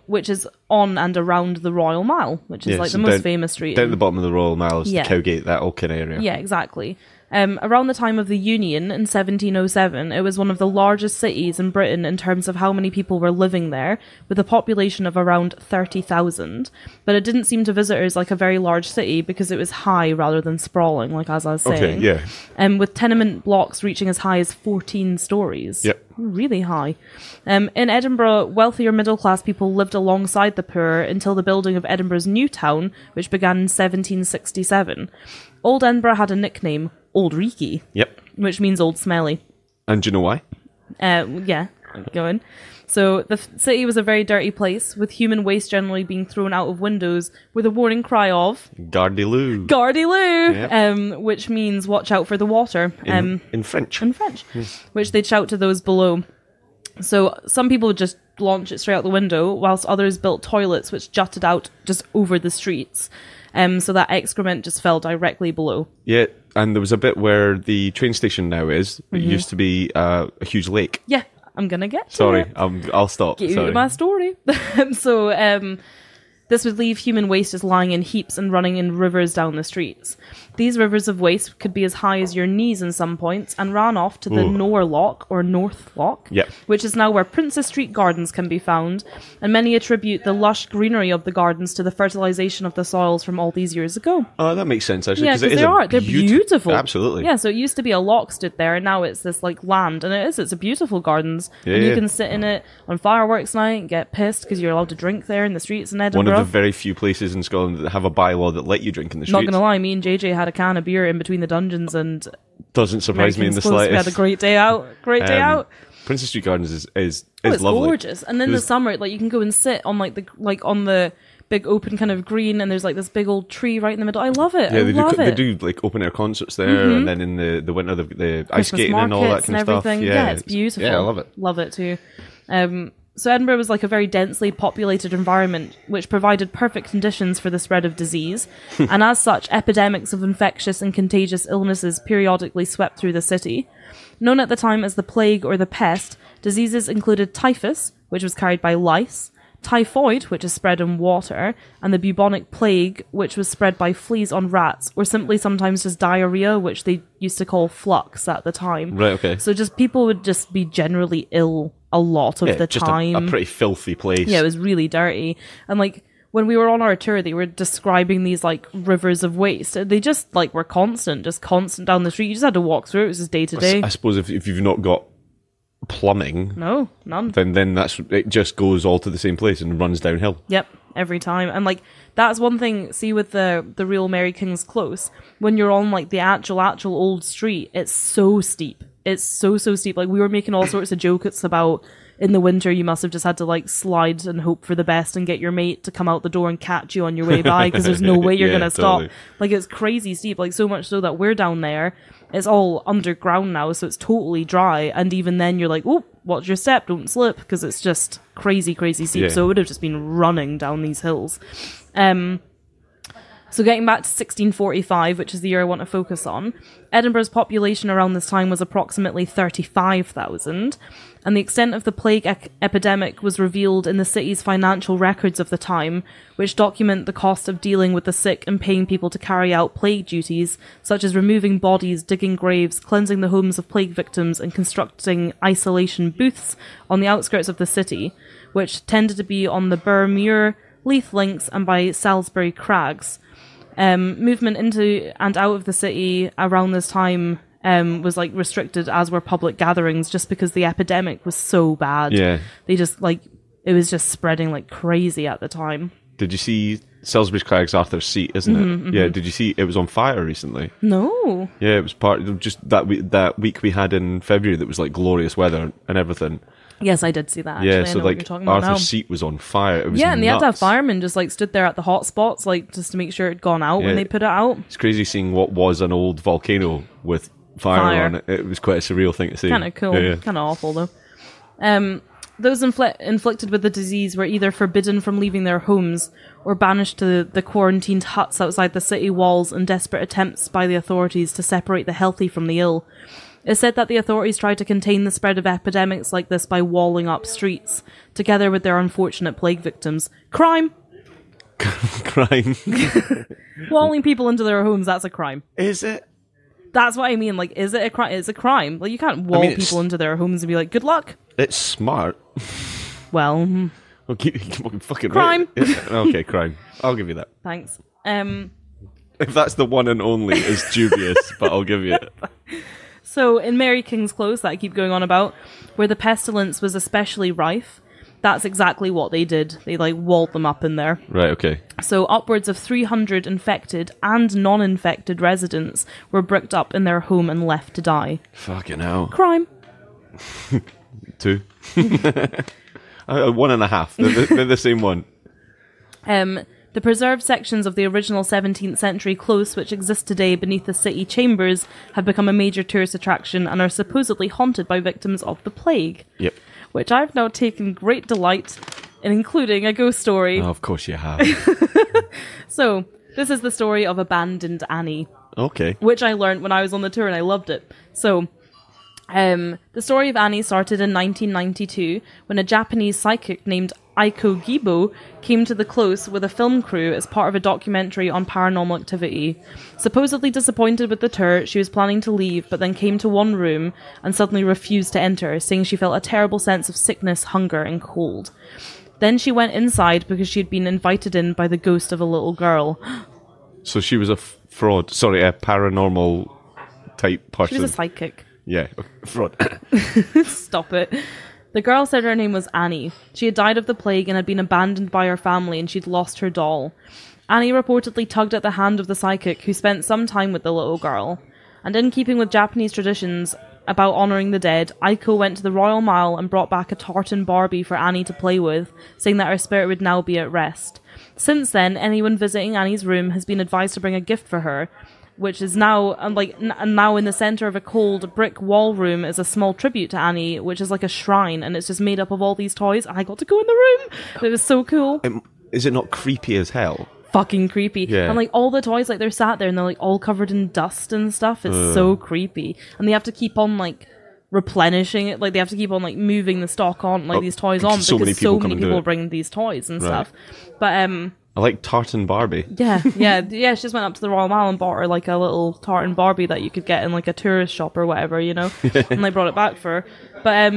Which is on and around the Royal Mile, which is like the most famous street. Down at the bottom of the Royal Mile is the Cowgate, that whole kind of area. Yeah, exactly. Around the time of the Union in 1707, it was one of the largest cities in Britain in terms of how many people were living there, with a population of around 30,000. But it didn't seem to visitors like a very large city because it was high rather than sprawling, like as I was saying. Okay, yeah. With tenement blocks reaching as high as 14 stories. Yep. Really high. In Edinburgh, wealthier middle-class people lived alongside the poor until the building of Edinburgh's new town, which began in 1767. Old Edinburgh had a nickname, Old Reeky. Yep. Which means old smelly. And do you know why? Yeah, go on. So the city was a very dirty place, with human waste generally being thrown out of windows with a warning cry of... Gardy-loo. Gardy-loo! Yep. Which means watch out for the water. In French. In French. Which they'd shout to those below. So some people would just launch it straight out the window, whilst others built toilets which jutted out just over the streets. So that excrement just fell directly below. Yeah, and there was a bit where the train station now is. It used to be a huge lake. Yeah, I'm going to get to Sorry, it. I'll stop. Get you Sorry. to my story. So this would leave human waste just lying in heaps and running in rivers down the streets. These rivers of waste could be as high as your knees in some points and ran off to the Nor Loch or North Loch, Yep. which is now where Princess Street Gardens can be found, and many attribute the lush greenery of the gardens to the fertilisation of the soils from all these years ago. Oh, that makes sense, actually. Yeah, because they're beautiful. Absolutely. Yeah, so it used to be a loch stood there, and now it's this like land, and it's a beautiful gardens, Yeah, and you yeah. can sit in it on fireworks night and get pissed because you're allowed to drink there in the streets in Edinburgh. One of the very few places in Scotland that have a bylaw that let you drink in the streets. Not gonna lie, me and JJ had a can of beer in between the dungeons, and Doesn't surprise me in the Americans Close, we slightest. had a great day out. Great day out. Princess Street Gardens is It's lovely. gorgeous, and in the summer, like you can go and sit on on the big open kind of green, and there's like this big old tree right in the middle. I love it. Yeah, I love they it. do like open air concerts there, and then in the winter the ice Christmas skating and all that markets kind of and stuff. everything. Yeah, it's beautiful. Yeah, I love it. Love it too. So Edinburgh was like a very densely populated environment, which provided perfect conditions for the spread of disease, and as such, epidemics of infectious and contagious illnesses periodically swept through the city. Known at the time as the plague or the pest, diseases included typhus, which was carried by lice, typhoid, which is spread in water, and the bubonic plague, which was spread by fleas on rats, or simply sometimes just diarrhea, which they used to call flux at the time. Right, okay. So just people would just be generally ill a lot of the just time. a pretty filthy place. Yeah, it was really dirty. And like when we were on our tour, they were describing these like rivers of waste. They just like were constant down the street. You just had to walk through. It was just day to day. I suppose if you've not got plumbing, No, none. then it just goes all to the same place and runs downhill. Yep, every time. And like that's one thing. See with the real Mary King's Close, when you're on like the actual old street, it's so steep. It's so steep. Like we were making all sorts of jokes about in the winter you must have just had to like slide and hope for the best and get your mate to come out the door and catch you on your way by because there's no way you're Yeah, gonna stop. totally. Like it's crazy steep. Like so much so that we're down there. It's all underground now, so it's totally dry. And even then, you're like, "Oh, watch your step, don't slip," because it's just crazy steep. Yeah. So it would have just been running down these hills. So getting back to 1645, which is the year I want to focus on, Edinburgh's population around this time was approximately 35,000, and the extent of the plague epidemic was revealed in the city's financial records of the time, which document the cost of dealing with the sick and paying people to carry out plague duties, such as removing bodies, digging graves, cleansing the homes of plague victims, and constructing isolation booths on the outskirts of the city, which tended to be on the Burr Muir, Leith Links, and by Salisbury Crags. Movement into and out of the city around this time was like restricted, as were public gatherings, just because the epidemic was so bad. Yeah. They just like it was just spreading like crazy at the time. Did you see Salisbury Crags Arthur's Seat, isn't it? Mm-hmm. Yeah, did you see it was on fire recently? No. Yeah, it was part of just that week we had in February that was like glorious weather and everything. Yes, I did see that. Actually. Yeah, I so know what you're like talking about Arthur's now. Seat was on fire. It was Yeah, and they had to have nuts. firemen just like stood there at the hot spots, like just to make sure it'd gone out when Yeah. they put it out. It's crazy seeing what was an old volcano with fire on it. It was quite a surreal thing to see. Kind of cool. Yeah, yeah. Kind of awful though. Those inflicted with the disease were either forbidden from leaving their homes or banished to the quarantined huts outside the city walls in desperate attempts by the authorities to separate the healthy from the ill. It's said that the authorities tried to contain the spread of epidemics like this by walling up streets, together with their unfortunate plague victims. Crime! Crime. Walling people into their homes, that's a crime. Is it? That's what I mean. Like, is it a crime? It's a crime. Like, you can't wall people into their homes and be like, good luck. It's smart. Well, fucking crime. Right. Yeah. Okay, crime. I'll give you that. Thanks. If that's the one and only, it's dubious, but I'll give you it. So, in Mary King's Close, that I keep going on about, where the pestilence was especially rife, that's exactly what they did. They, like, walled them up in there. Right, okay. So, upwards of 300 infected and non-infected residents were bricked up in their home and left to die. Fucking hell. Crime. 2. 1.5. They're the same one. The preserved sections of the original 17th century close, which exist today beneath the city chambers, have become a major tourist attraction and are supposedly haunted by victims of the plague. Yep. Which I've now taken great delight in including a ghost story. Oh, of course you have. So, this is the story of Abandoned Annie. Okay. Which I learned when I was on the tour and I loved it. So, the story of Annie started in 1992 when a Japanese psychic named Aiko Gibo came to the close with a film crew as part of a documentary on paranormal activity. Supposedly disappointed with the tour, she was planning to leave, but then came to one room and suddenly refused to enter, saying she felt a terrible sense of sickness, hunger, and cold. Then she went inside because she had been invited in by the ghost of a little girl. So she was a fraud. Sorry, a paranormal type person. She was a psychic. Yeah, fraud. Stop it. The girl said her name was Annie. She had died of the plague and had been abandoned by her family, and she'd lost her doll. Annie reportedly tugged at the hand of the psychic, who spent some time with the little girl. And in keeping with Japanese traditions about honouring the dead, Aiko went to the Royal Mile and brought back a tartan Barbie for Annie to play with, saying that her spirit would now be at rest. Since then, anyone visiting Annie's room has been advised to bring a gift for her, which is now, now in the centre of a cold brick wall room is a small tribute to Annie, which is like a shrine, and it's just made up of all these toys. I got to go in the room. It was so cool. Is it not creepy as hell? Fucking creepy. Yeah. And like all the toys, like they're sat there and they're like all covered in dust and stuff. It's so creepy. And they have to keep on like replenishing it. Like they have to keep on like moving the stock on, like these toys on, so because many so many people are bringing these toys and stuff. But I like tartan Barbie. yeah. She just went up to the Royal Mile and bought her like a little tartan Barbie that you could get in like a tourist shop or whatever, you know. And they brought it back for her. But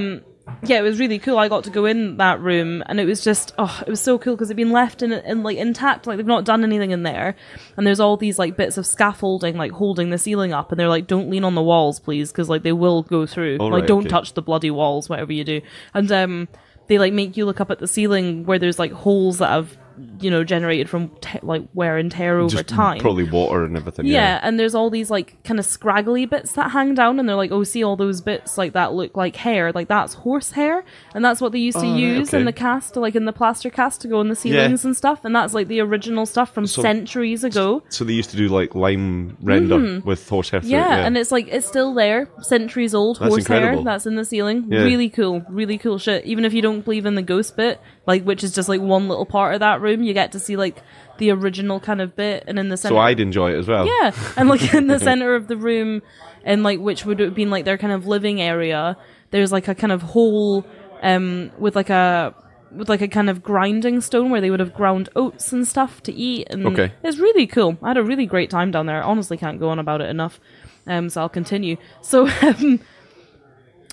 yeah, it was really cool. I got to go in that room, and it was just, it was so cool because it'd been left in like intact, like they've not done anything in there. And there's all these like bits of scaffolding like holding the ceiling up, and they're like, don't lean on the walls, please, because like they will go through. Don't touch the bloody walls, whatever you do. And they like make you look up at the ceiling where there's like holes that have, you know, generated from like wear and tear over time. Probably water and everything. Yeah, and there's all these like kind of scraggly bits that hang down, and they're like, oh, see all those bits like that look like hair, like that's horse hair, and that's what they used to use in the cast, like in the plaster cast to go in the ceilings and stuff, and that's like the original stuff from centuries ago. So they used to do like lime render with horsehair. Yeah, and it's like it's still there, centuries old horsehair that's in the ceiling. Yeah. Really cool shit. Even if you don't believe in the ghost bit, like which is just like one little part of that room, you get to see like the original kind of bit, and in the center. So I'd enjoy it as well. Yeah, and like in the center of the room, and like which would have been like their kind of living area. There's like a kind of hole, with like a kind of grinding stone where they would have ground oats and stuff to eat, and it's really cool. I had a really great time down there. I honestly can't go on about it enough. So I'll continue. So.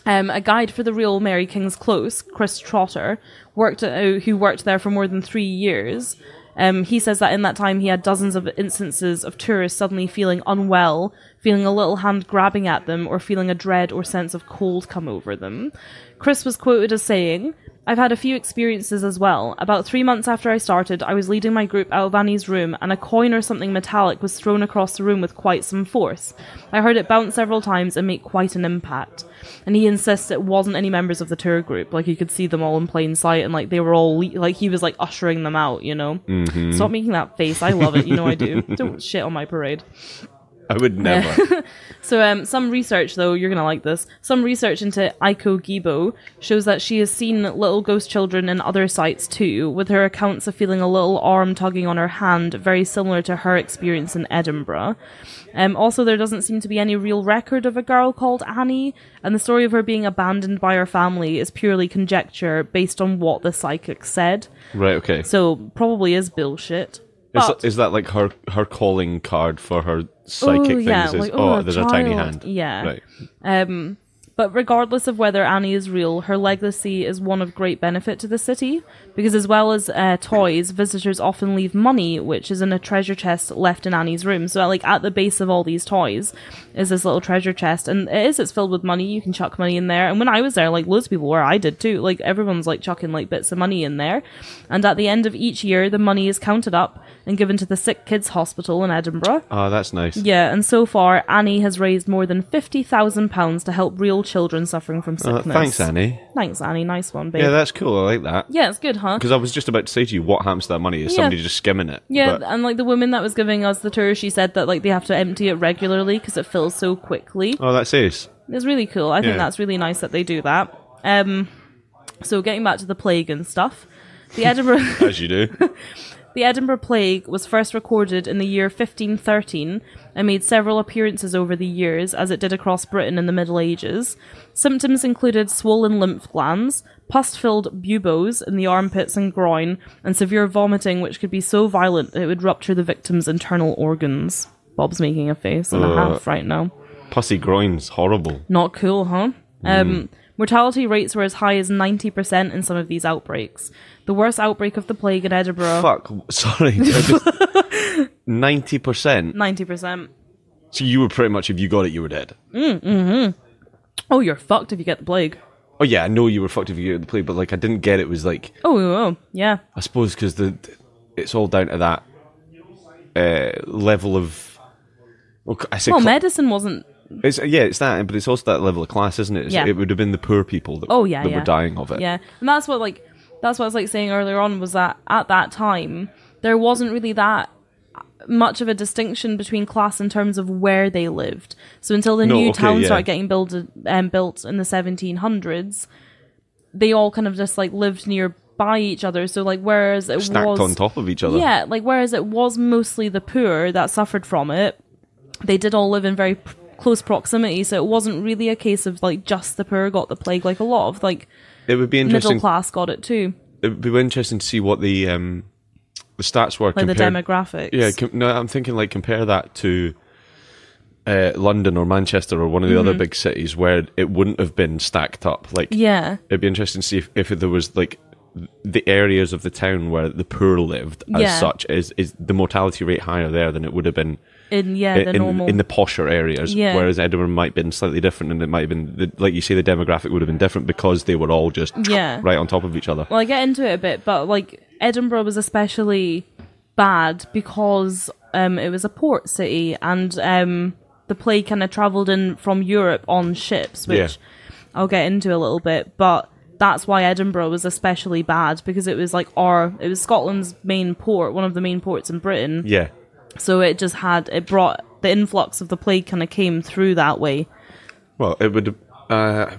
A guide for the real Mary King's Close, Chris Trotter, who worked there for more than 3 years. He says that in that time he had dozens of instances of tourists suddenly feeling unwell, feeling a little hand grabbing at them, or feeling a dread or sense of cold come over them. Chris was quoted as saying, "I've had a few experiences as well. About 3 months after I started, I was leading my group out of Annie's room, and a coin or something metallic was thrown across the room with quite some force. I heard it bounce several times and make quite an impact." And he insists it wasn't any members of the tour group. Like, you could see them all in plain sight, and like they were all like he was like ushering them out, you know. Mm-hmm. Stop making that face. I love it. You know I do. Don't shit on my parade. I would never. So some research, though, you're going to like this. Some research into Aiko Gibo shows that she has seen little ghost children in other sites too, with her accounts of feeling a little arm tugging on her hand, very similar to her experience in Edinburgh. Also, there doesn't seem to be any real record of a girl called Annie, and the story of her being abandoned by her family is purely conjecture based on what the psychic said. Right, okay. So, probably is bullshit. Is that like her calling card for her psychic things? Like, There's a tiny hand. Yeah. Right. But regardless of whether Annie is real, her legacy is one of great benefit to the city, because as well as toys, visitors often leave money, which is in a treasure chest left in Annie's room. So like at the base of all these toys is this little treasure chest, and it's filled with money. You can chuck money in there. And when I was there, like loads of people were, I did too. Like everyone's like chucking like bits of money in there. And at the end of each year, the money is counted up and given to the Sick Kids Hospital in Edinburgh. Oh, that's nice. Yeah, and so far, Annie has raised more than £50,000 to help real children suffering from sickness. Thanks, Annie. Thanks, Annie. Nice one, babe. Yeah, that's cool. I like that. Yeah, it's good, huh? Because I was just about to say to you, what happens to that money? Is somebody just skimming it? Yeah, and like the woman that was giving us the tour, she said that like they have to empty it regularly because it fills so quickly. Oh, that's ace. It's really cool. I think that's really nice that they do that. So getting back to the plague and stuff, the Edinburgh... As you do. The Edinburgh Plague was first recorded in the year 1513 and made several appearances over the years, as it did across Britain in the Middle Ages. Symptoms included swollen lymph glands, pus-filled buboes in the armpits and groin, and severe vomiting, which could be so violent it would rupture the victim's internal organs. Bob's making a face and a half right now. Pussy groin's horrible. Not cool, huh? Mortality rates were as high as 90% in some of these outbreaks. The worst outbreak of the plague in Edinburgh... Fuck, sorry. 90%? 90%. So you were pretty much, if you got it, you were dead. Oh, you're fucked if you get the plague. Oh yeah, I know you were fucked if you get the plague, but like I didn't get it was like... Oh, yeah. I suppose because it's all down to that level of... Medicine wasn't... It's that, but it's also that level of class, isn't it? It would have been the poor people that were dying of it. Yeah, and that's what I was like saying earlier on, was that at that time there wasn't really that much of a distinction between class in terms of where they lived. So until the new towns started getting built in the 1700s, they all kind of just like lived nearby each other. So like whereas it stacked on top of each other. Yeah, like whereas it was mostly the poor that suffered from it, they did all live in very close proximity, so it wasn't really a case of like just the poor got the plague. Like a lot of like it would be interesting. Middle class got it too. It would be interesting to see what the stats were. Like the demographics. Yeah, I'm thinking like compare that to London or Manchester or one of the other big cities where it wouldn't have been stacked up. Like it'd be interesting to see if there was like the areas of the town where the poor lived as such. Is the mortality rate higher there than it would have been in the posher areas, whereas Edinburgh might have been slightly different, and it might have been, like you say, the demographic would have been different because they were all just right on top of each other. Well, I get into it a bit, but like Edinburgh was especially bad because it was a port city, and the plague kind of travelled in from Europe on ships, which I'll get into a little bit, but that's why Edinburgh was especially bad, because it was like it was Scotland's main port, one of the main ports in Britain. Yeah. So it brought the influx of the plague kind of came through that way. Well, it would,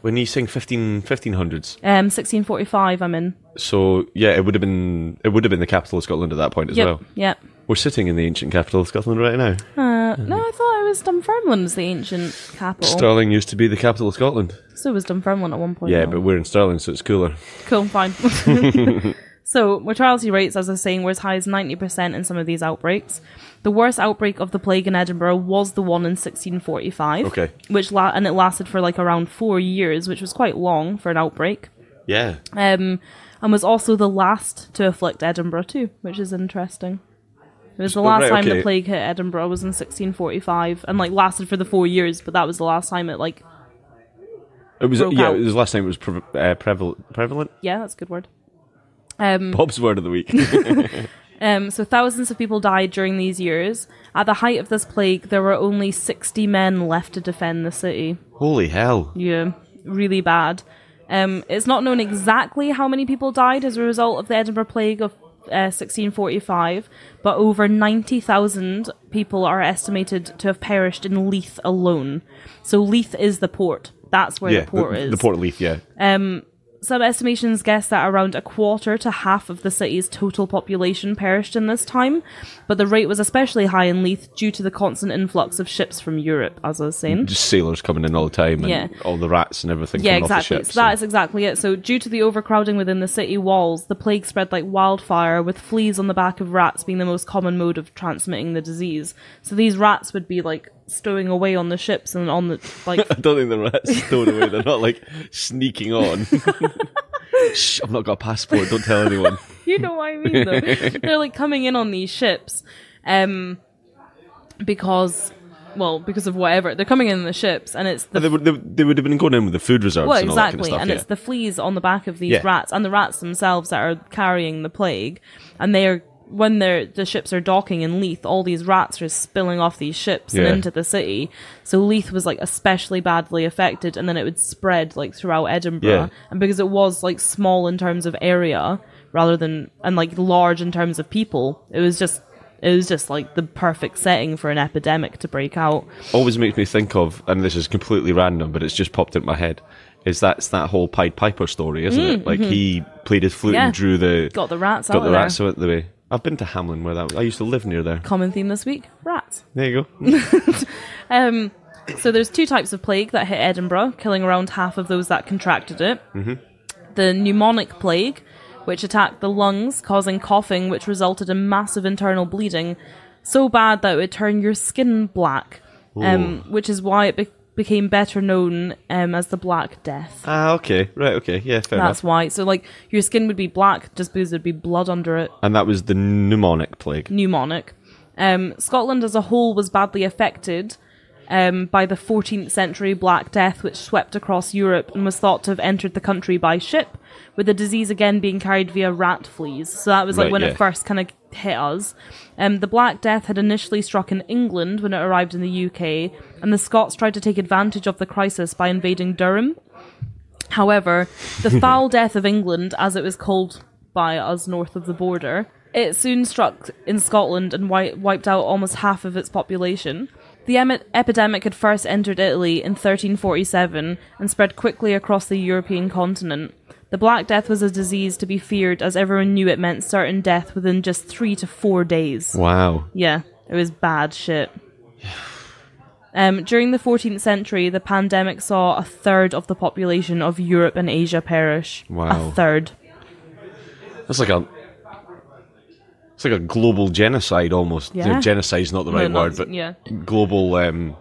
when you saying 1500s? 1645 I'm in. So, yeah, it would have been the capital of Scotland at that point as well. Yeah. We're sitting in the ancient capital of Scotland right now. No, I thought it was Dunfermline was the ancient capital. Stirling used to be the capital of Scotland. So was Dunfermline at one point. Yeah, but we're in Stirling, so it's cooler. Cool, fine. So, mortality rates, as I was saying, were as high as 90% in some of these outbreaks. The worst outbreak of the plague in Edinburgh was the one in 1645. Okay. And it lasted for like around 4 years, which was quite long for an outbreak. Yeah. And was also the last to afflict Edinburgh too, which is interesting. It was the last time the plague hit Edinburgh was in 1645, and like lasted for the 4 years, but that was the last time it like broke out. It was the last time it was prevalent. Yeah, that's a good word. Bob's word of the week. So thousands of people died during these years. At the height of this plague, there were only 60 men left to defend the city. Holy hell. Yeah, really bad. It's not known exactly how many people died as a result of the Edinburgh plague of 1645, but over 90,000 people are estimated to have perished in Leith alone. So Leith is the port. That's where the port is. The port of Leith, yeah. some estimations guess that around a quarter to half of the city's total population perished in this time, but the rate was especially high in Leith due to the constant influx of ships from Europe, as I was saying. Just sailors coming in all the time, and all the rats and everything coming off the ships. So that is exactly it. So due to the overcrowding within the city walls, the plague spread like wildfire, with fleas on the back of rats being the most common mode of transmitting the disease. So these rats would be like stowing away on the ships and on the like. I don't think the rats stowed away. They're not like sneaking on. Shh, I've not got a passport. Don't tell anyone. You know what I mean, though. They're like coming in on these ships, because of whatever. They're coming in the ships, and it's they would have been going in with the food reserves. Well, and all that kind of exactly, stuff, and it's the fleas on the back of these rats, and the rats themselves that are carrying the plague, and they are. When the ships are docking in Leith, all these rats are spilling off these ships and into the city. So Leith was like especially badly affected, and then it would spread like throughout Edinburgh. Yeah. And because it was like small in terms of area rather than and like large in terms of people, it was just like the perfect setting for an epidemic to break out. Always makes me think of, and this is completely random, but it's just popped into my head. That's that whole Pied Piper story, isn't it? Like he played his flute and drew got the rats out of the way. I've been to Hamlin where that was. I used to live near there. Common theme this week, rats. There you go. So there's two types of plague that hit Edinburgh, killing around half of those that contracted it. Mm-hmm. The pneumonic plague, which attacked the lungs, causing coughing, which resulted in massive internal bleeding, so bad that it would turn your skin black, which is why it became better known as the Black Death. Ah, okay. Right, okay. Yeah, fair enough. That's why. So, like, your skin would be black just because there'd be blood under it. And that was the pneumonic plague. Pneumonic. Scotland as a whole was badly affected by the 14th century Black Death, which swept across Europe and was thought to have entered the country by ship, with the disease again being carried via rat fleas. So that was like when it first kind of hit us. The Black Death had initially struck in England when it arrived in the UK, and the Scots tried to take advantage of the crisis by invading Durham. However, the foul death of England, as it was called by us north of the border, it soon struck in Scotland and wiped out almost half of its population. The epidemic had first entered Italy in 1347 and spread quickly across the European continent. The Black Death was a disease to be feared, as everyone knew it meant certain death within just 3 to 4 days. Wow. Yeah, it was bad shit. During the 14th century, the pandemic saw a third of the population of Europe and Asia perish. Wow. A third. That's like a global genocide almost. Yeah. Genocide's not the right word, but global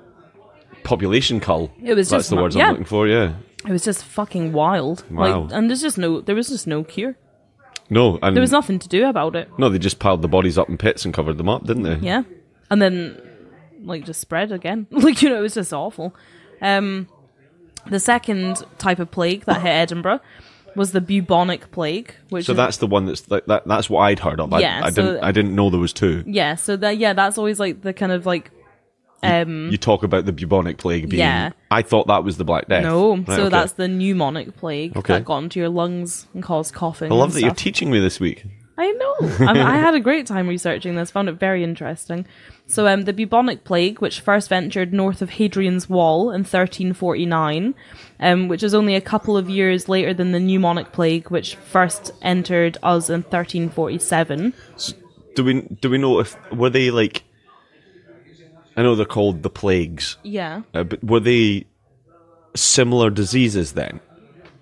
population cull. It was That's just the words I'm looking for, yeah. It was just fucking wild. Wow. Like, and there was just no cure. No, and there was nothing to do about it. No, they just piled the bodies up in pits and covered them up, didn't they? Yeah. And then like just spread again. Like, it was just awful. The second type of plague that hit Edinburgh was the bubonic plague, which that's the one that's like that's what I'd heard of. Yeah, I didn't know there was two. Yeah, so that's always like the kind of like you talk about the bubonic plague being... Yeah. I thought that was the Black Death. No, that's the pneumonic plague that got into your lungs and caused coughing. I love that you're teaching me this week. I know. I had a great time researching this, found it very interesting. So the bubonic plague, which first ventured north of Hadrian's Wall in 1349, which is only a couple of years later than the pneumonic plague, which first entered us in 1347. So do we know if... Were they like... I know they're called the plagues. Yeah. But were they similar diseases then?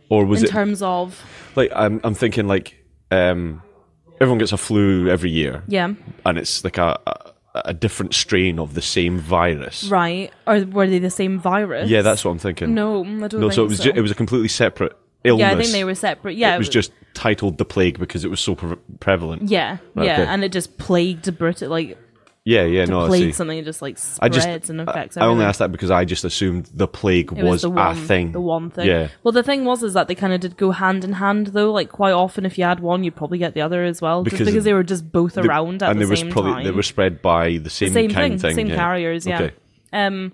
Or was in terms of... Like, I'm thinking like... everyone gets a flu every year. Yeah. And it's like a different strain of the same virus. Right. Or were they the same virus? Yeah, that's what I'm thinking. No, I don't think so. So it was a completely separate illness. Yeah, I think they were separate. Yeah. It was just titled the plague because it was so prevalent. Yeah, Right, yeah. okay. And it just plagued Britain, like... Yeah, no, I see. Plague something, it just like spreads and affects everything. I only asked that because I just assumed the plague was a thing. The one thing. Yeah. Well, the thing is that they kind of did go hand in hand, though. Like, quite often, if you had one, you'd probably get the other as well. Just because they were just both around at the same time. And they were spread by the same kind of thing. Same carriers, yeah. Okay.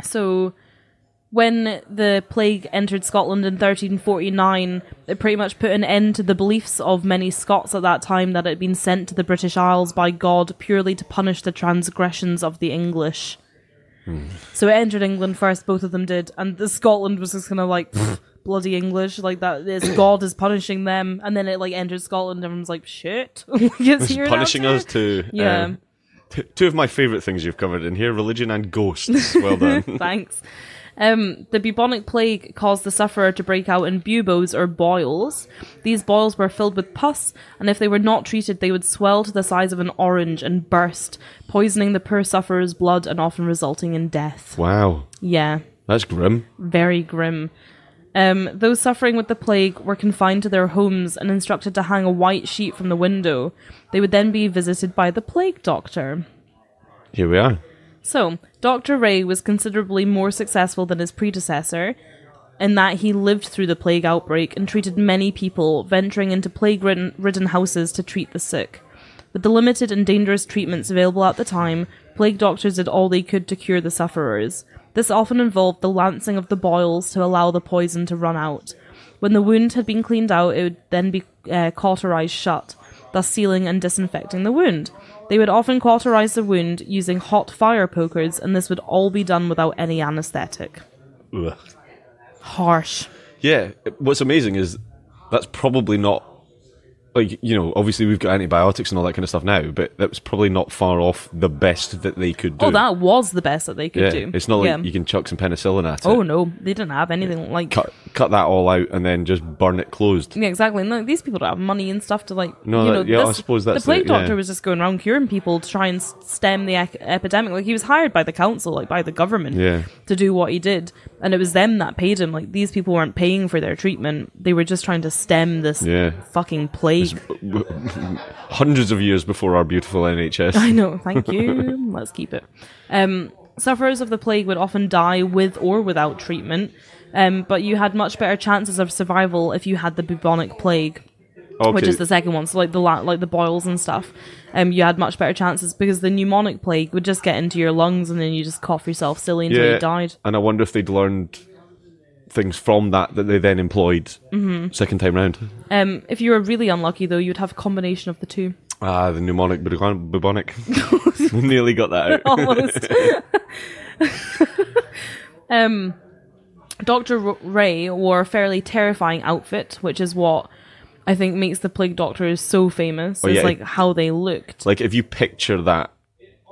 So... When the plague entered Scotland in 1349, it pretty much put an end to the beliefs of many Scots at that time that it had been sent to the British Isles by God purely to punish the transgressions of the English. So it entered England first, both of them did, and Scotland was just kind of like, bloody English, like that it's God is punishing them, and then it like enters Scotland and everyone's like, shit. It's punishing us too. Yeah. Two of my favourite things you've covered in here, religion and ghosts. Well done. Thanks. The bubonic plague caused the sufferer to break out in buboes or boils. These boils were filled with pus, and if they were not treated, they would swell to the size of an orange and burst, poisoning the poor sufferer's blood and often resulting in death. Wow. Yeah. That's grim. Very grim. Those suffering with the plague were confined to their homes and instructed to hang a white sheet from the window. They would then be visited by the plague doctor. Here we are. So, Dr. Ray was considerably more successful than his predecessor in that he lived through the plague outbreak and treated many people, venturing into plague-ridden houses to treat the sick. With the limited and dangerous treatments available at the time, plague doctors did all they could to cure the sufferers. This often involved the lancing of the boils to allow the poison to run out. When the wound had been cleaned out, it would then be cauterized shut, thus sealing and disinfecting the wound. They would often cauterize the wound using hot fire pokers, and this would all be done without any anesthetic. Ugh. Harsh. Yeah, what's amazing is that's probably not, like, you know, obviously we've got antibiotics and all that kind of stuff now, but that was probably not far off the best that they could do. Oh, that was the best that they could do. It's not like you can chuck some penicillin at it. Oh, no, they didn't have anything like... Cut that all out and then just burn it closed. Yeah, exactly. And like, these people don't have money and stuff to like... No, I suppose that's... The plague doctor was just going around curing people to try and stem the epidemic. Like, he was hired by the council, like by the government, to do what he did. And it was them that paid him. Like, these people weren't paying for their treatment. They were just trying to stem this fucking plague. Hundreds of years before our beautiful NHS. I know, thank you. Let's keep it. Sufferers of the plague would often die with or without treatment, but you had much better chances of survival if you had the bubonic plague, which is the second one. So like the boils and stuff, you had much better chances because the pneumonic plague would just get into your lungs and then you just cough yourself silly until you died. And I wonder if they'd learned things from that they then employed second time round. If you were really unlucky, though, you'd have a combination of the two. The pneumonic bubonic. Nearly got that out. Almost. Dr. Ray wore a fairly terrifying outfit, which is what I think makes the plague doctors so famous. It's like how they looked. Like if you picture that,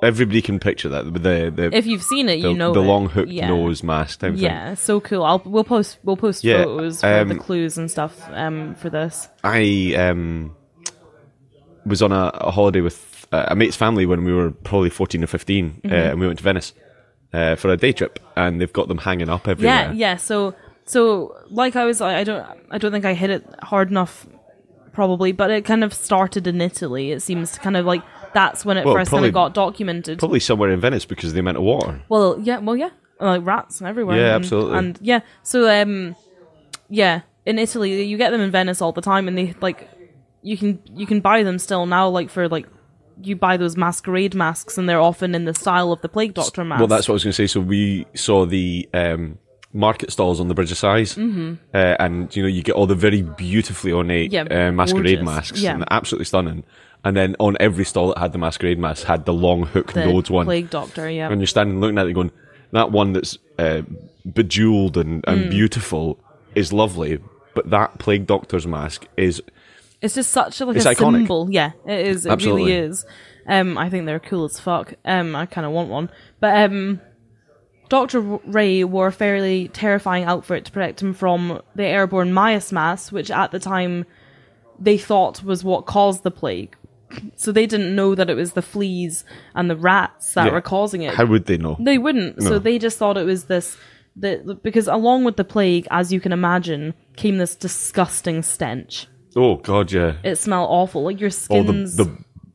everybody can picture that. If you've seen it, you know the long hooked nose mask type thing. Yeah, so cool. We'll post photos for the clues and stuff for this. I was on a holiday with a mate's family when we were probably 14 or 15, and we went to Venice for a day trip, and they've got them hanging up everywhere. Yeah. So like I don't think I hit it hard enough, probably, but it kind of started in Italy. It seems to kind of like that's when it first kind of got documented. Probably somewhere in Venice because of the amount of water. Well, yeah, like rats and everywhere. Yeah, absolutely. And yeah, so in Italy you get them in Venice all the time, and they like you can buy them still now, like for like you buy those masquerade masks, and they're often in the style of the plague doctor mask. Well, that's what I was going to say. So we saw the market stalls on the Bridge of Sighs, and you get all the very beautifully ornate masquerade masks, and absolutely stunning. And then on every stall that had the masquerade mask had the long hook nose one. Plague doctor, yeah. And you're standing looking at it going, that one that's bejeweled and beautiful is lovely, but that plague doctor's mask is... It's just such a iconic. symbol. Yeah, it is. It Absolutely. Really is. I think they're cool as fuck. I kind of want one. But Dr. Ray wore a fairly terrifying outfit to protect him from the airborne miasmas, which at the time they thought was what caused the plague. So they didn't know that it was the fleas and the rats that were causing it. How would they know? They wouldn't. No. So they just thought it was because along with the plague, as you can imagine, came this disgusting stench. Oh, God, yeah. It smelled awful. Like your skin's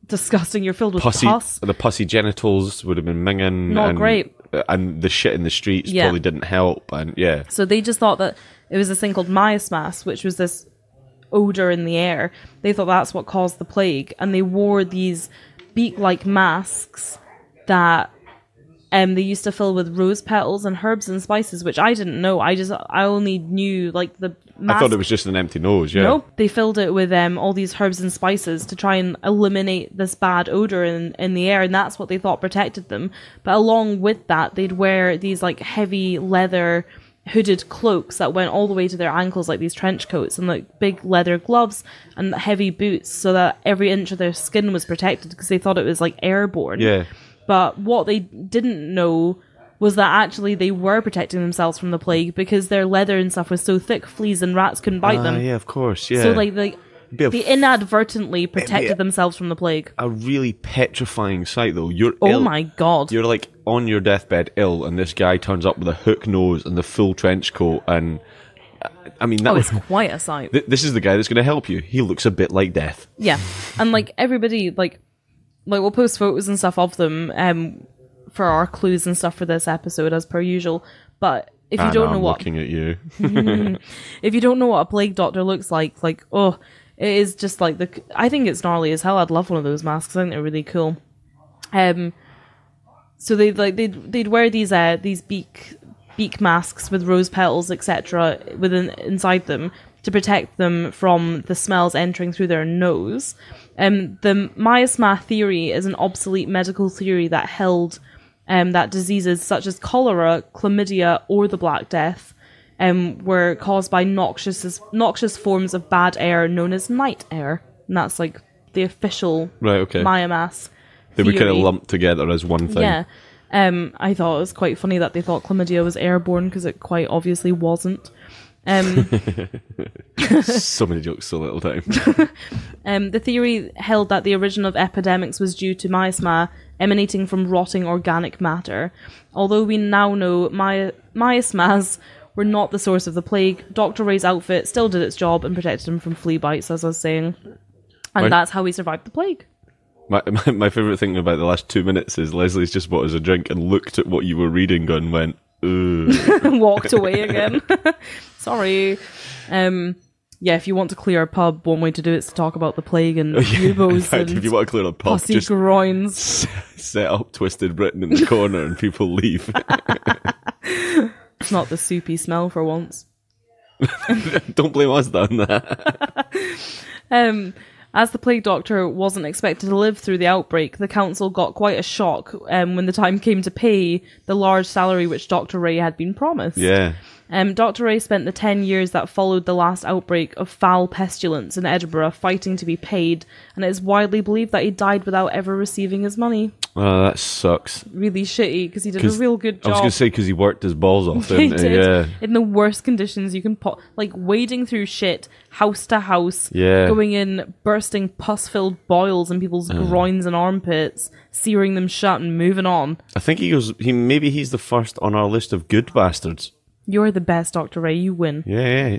disgusting. You're filled with pus. The pussy genitals would have been minging. Not great. And the shit in the streets probably didn't help. And so they just thought that it was this thing called miasmas, which was this odor in the air. They thought that's what caused the plague, and they wore these beak-like masks that they used to fill with rose petals and herbs and spices, which I didn't know. I only knew like the mask. I thought it was just an empty nose. Yeah. Nope, they filled it with all these herbs and spices to try and eliminate this bad odor in the air, and that's what they thought protected them. But along with that, they'd wear these like heavy leather hooded cloaks that went all the way to their ankles, like these trench coats, and like big leather gloves and heavy boots, so that every inch of their skin was protected, because they thought it was like airborne. Yeah. But what they didn't know was that actually they were protecting themselves from the plague, because their leather and stuff was so thick, fleas and rats couldn't bite them. Yeah, of course, yeah. So like they inadvertently protected themselves from the plague. A really petrifying sight, though. You're Oh ill. my god. You're like on your deathbed ill, and this guy turns up with a hook nose and the full trench coat, and I mean, that it's quite a sight. This is the guy that's going to help you. He looks a bit like death. Yeah. And like everybody, like we'll post photos and stuff of them for our clues and stuff for this episode, as per usual. But if you don't know what... I'm looking at you. If you don't know what a plague doctor looks like, it is just like I think it's gnarly as hell. I'd love one of those masks. I think they're really cool. So they'd wear these beak masks with rose petals, etc., inside them to protect them from the smells entering through their nose. The miasma theory is an obsolete medical theory that held that diseases such as cholera, chlamydia, or the Black Death were caused by noxious forms of bad air known as night air. And that's like the official Miasma They were kind of lumped together as one thing. Yeah. I thought it was quite funny that they thought chlamydia was airborne, because it quite obviously wasn't. So many jokes, so little time. The theory held that the origin of epidemics was due to miasma emanating from rotting organic matter. Although we now know miasmas were not the source of the plague, Dr. Ray's outfit still did its job and protected him from flea bites, as I was saying. And that's how he survived the plague. My favourite thing about the last 2 minutes is Leslie's just bought us a drink and looked at what you were reading and went, ooh. Walked away again. Sorry. If you want to clear a pub, one way to do it is to talk about the plague and buboes and if you want to clear a pub, pussy just groins. Set up Twisted Britain in the corner and people leave. It's not the soupy smell for once. Don't blame us on that. As the plague doctor wasn't expected to live through the outbreak, the council got quite a shock when the time came to pay the large salary which Dr. Ray had been promised. Yeah. Dr. Ray spent the 10 years that followed the last outbreak of foul pestilence in Edinburgh fighting to be paid, and it is widely believed that he died without ever receiving his money. Oh, that sucks. Really shitty, because he did a real good job. I was going to say, because he worked his balls off, He didn't he? did. Yeah. In the worst conditions you can like wading through shit, house to house, going in, bursting pus-filled boils in people's groins and armpits, searing them shut and moving on. I think maybe he's the first on our list of good bastards. You're the best, Dr. Ray, you win. Yeah.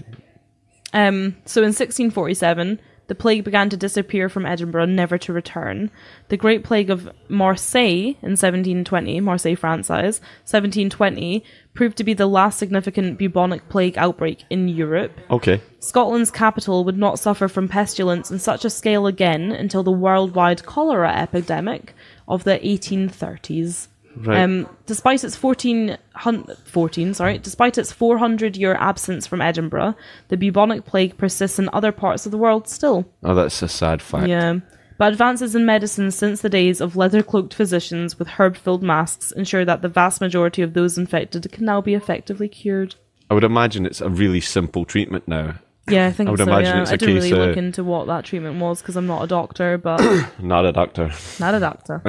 So in 1647, the plague began to disappear from Edinburgh, never to return. The Great Plague of Marseille in 1720, Marseille, France, 1720, proved to be the last significant bubonic plague outbreak in Europe. Okay. Scotland's capital would not suffer from pestilence in such a scale again until the worldwide cholera epidemic of the 1830s. Right. Despite its 400-year absence from Edinburgh, the bubonic plague persists in other parts of the world still. Oh, that's a sad fact. Yeah. But advances in medicine since the days of leather-cloaked physicians with herb-filled masks ensure that the vast majority of those infected can now be effectively cured. I would imagine it's a really simple treatment now. Yeah, I think so. Imagine it's I a didn't case really look into what that treatment was because I'm not a doctor, but... Not a doctor. Not a doctor.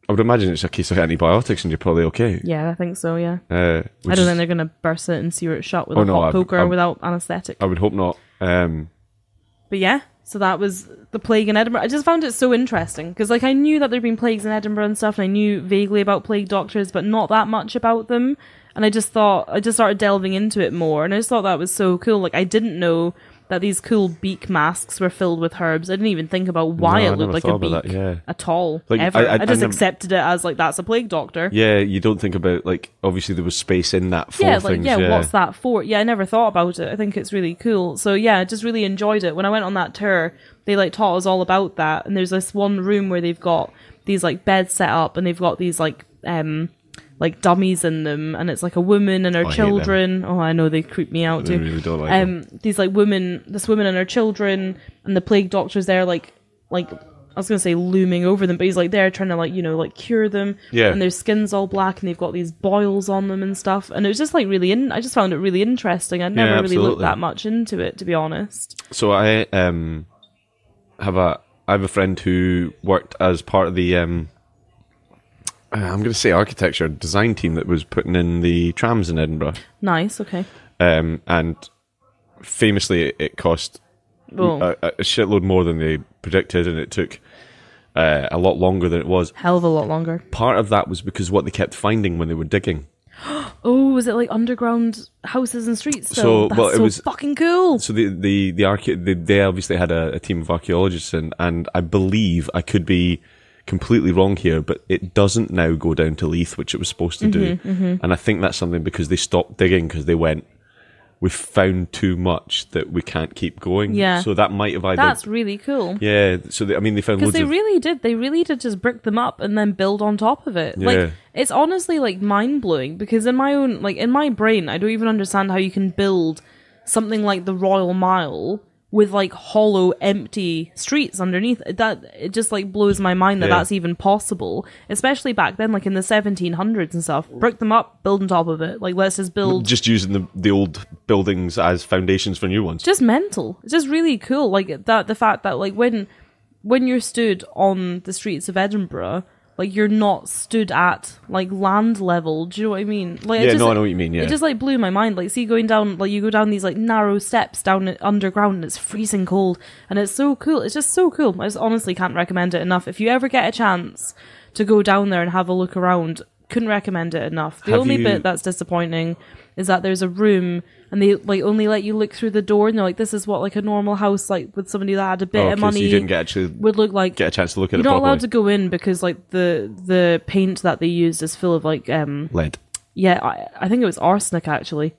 I would imagine it's a case of antibiotics and you're probably okay. Yeah, I think so, yeah. I don't think they're going to burst it and sear it shut with a hot poker without anaesthetic. I would hope not. But yeah, so that was the plague in Edinburgh. I just found it so interesting because I knew that there'd been plagues in Edinburgh and stuff, and I knew vaguely about plague doctors, but not that much about them. And I just started delving into it more, and I just thought that was so cool. Like, I didn't know that these cool beak masks were filled with herbs. I didn't even think about why it looked like a beak at all, like, ever. I just accepted it as, like, that's a plague doctor. Yeah, you don't think about, like, obviously there was space in that for things. What's that for? Yeah, I never thought about it. I think it's really cool. So, yeah, I just really enjoyed it. When I went on that tour, they, like, taught us all about that. And there's this one room where they've got these, like, beds set up, and they've got these, like dummies in them, and it's like a woman and her children. Oh, I know, they creep me out too. I really don't like them. This woman and her children, and the plague doctor's there, like I was going to say looming over them, but he's like there trying to like, like cure them. Yeah. And their skin's all black and they've got these boils on them and stuff. And it was just like really, I just found it really interesting. I'd never really looked that much into it, to be honest. So I have a friend who worked as part of the, I'm going to say architecture design team that was putting in the trams in Edinburgh. Nice, okay. And famously it cost a shitload more than they predicted, and it took a lot longer than it was. Hell of a lot longer. Part of that was because what they kept finding when they were digging. Oh, was it like underground houses and streets? So it was fucking cool. So they obviously had a team of archaeologists, and I believe, I could be completely wrong here, but it doesn't now go down to Leith, which it was supposed to do. And I think that's something because they stopped digging because they went, we've found too much that we can't keep going. Yeah. So that might have either... That's really cool. Yeah. So, they found loads of... Because they really did just brick them up and then build on top of it. Yeah. Like, it's honestly, like, mind-blowing because in my brain, I don't even understand how you can build something like the Royal Mile with, like, hollow, empty streets underneath. It just, like, blows my mind that that's even possible. Especially back then, like, in the 1700s and stuff. Brick them up, build on top of it. Like, let's just build... Just using the old buildings as foundations for new ones. Just mental. It's just really cool. Like, the fact that, like, when you're stood on the streets of Edinburgh... Like, you're not stood at, like, land level. Do you know what I mean? Like, I know what you mean, yeah. It just, like, blew my mind. Like, see, going down, like, you go down these, like, narrow steps down underground and it's freezing cold. And it's so cool. It's just so cool. I just honestly can't recommend it enough. If you ever get a chance to go down there and have a look around, couldn't recommend it enough. The only bit that's disappointing is that there's a room and they like only let you look through the door and they're like, this is what like a normal house like with somebody that had a bit of money so you didn't would look like. Get a chance to look at it properly. You're not allowed to go in because like the paint that they used is full of like lead. Yeah, I think it was arsenic actually.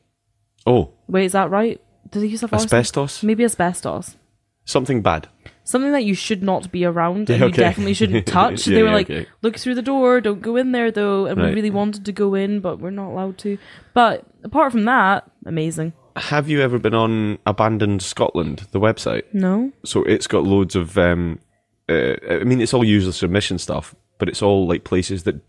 Oh. Wait, is that right? Did they use asbestos? Maybe asbestos. Something bad. Something that you should not be around and you definitely shouldn't touch. They were like, look through the door, don't go in there though. And we really wanted to go in, but we're not allowed to. But apart from that, amazing. Have you ever been on Abandoned Scotland, the website? No. So it's got loads of, I mean, it's all user submission stuff, but it's all like places that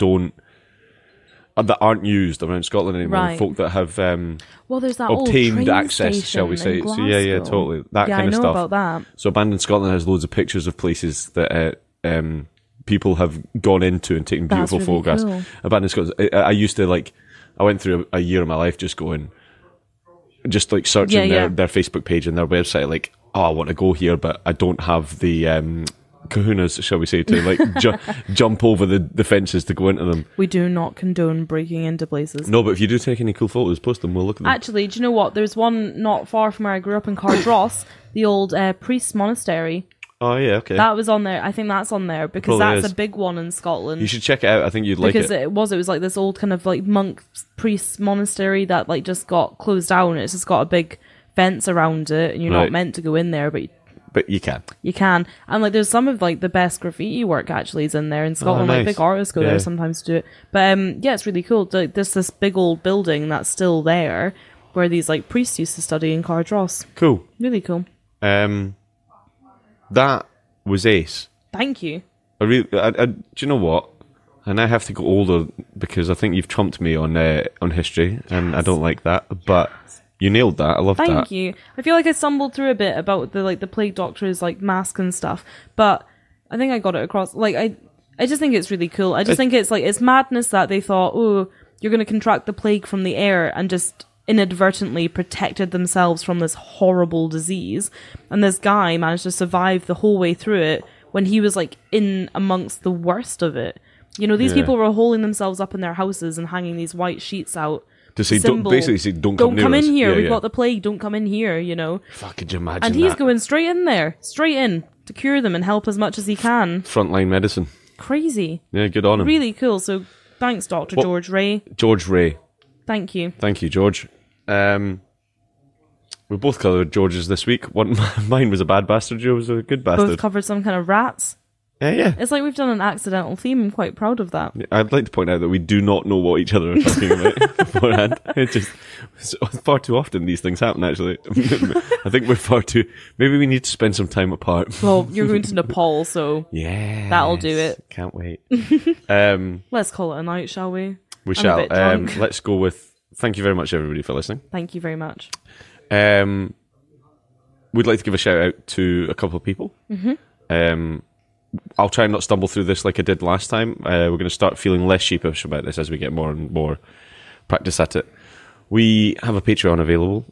that aren't used around Scotland anymore. Right. Folk that have well, there's that obtained old train access, shall we say. So yeah, totally. That kind of stuff. I know about that. So Abandoned Scotland has loads of pictures of places that people have gone into and taken beautiful photographs. Cool. Abandoned Scotland. I used to I went through a year of my life just like searching their Facebook page and their website, like, oh, I want to go here, but I don't have the kahunas, shall we say, to like jump over the fences to go into them. We do not condone breaking into places. No, but if you do take any cool photos, post them, we'll look at them. Actually, do you know what? There's one not far from where I grew up in Cardross, the old priest monastery. Oh, yeah, okay. That was on there. I think that's on there because that's a big one in Scotland. You should check it out. I think you'd like it. Because it was like this old kind of like monk priest monastery that like just got closed down. It's just got a big fence around it and you're not meant to go in there, but you can. You can. And like there's some of like the best graffiti work actually is in there in Scotland. Nice. Like big artists go there sometimes to do it. But yeah, it's really cool. Like, there's this big old building that's still there where these like priests used to study in Cardross. Cool. Really cool. That was ace. Thank you. Do you know what? And I have to go older because I think you've trumped me on history, and I don't like that. But you nailed that. I love that. Thank you. I feel like I stumbled through a bit about the plague doctor's like mask and stuff, but I think I got it across. Like I just think it's really cool. I just think it's madness that they thought, oh, you're going to contract the plague from the air, and just inadvertently protected themselves from this horrible disease. And this guy managed to survive the whole way through it when he was like in amongst the worst of it. You know, these people were holding themselves up in their houses and hanging these white sheets out to say, don't come in here. We've got the plague. Don't come in here. You know. Fuck, could you imagine? And he's going straight in there, straight in to cure them and help as much as he can. Frontline medicine. Crazy. Yeah, good on him. Really cool. So thanks, Dr. George Ray. George Ray. Thank you. Thank you, George. We both covered George's this week. Mine was a bad bastard. Yours was a good bastard. Both covered some kind of rats. Yeah. It's like we've done an accidental theme. I'm quite proud of that. I'd like to point out that we do not know what each other are talking about beforehand. It's just far too often these things happen, actually. I think we're far too... Maybe we need to spend some time apart. Well, you're going to Nepal, so yeah, that'll do it. Can't wait. Let's call it a night, shall we? We shall. Let's go with... Thank you very much, everybody, for listening. Thank you very much. We'd like to give a shout out to a couple of people. I'll try and not stumble through this like I did last time. We're going to start feeling less sheepish about this as we get more and more practice at it. We have a Patreon available.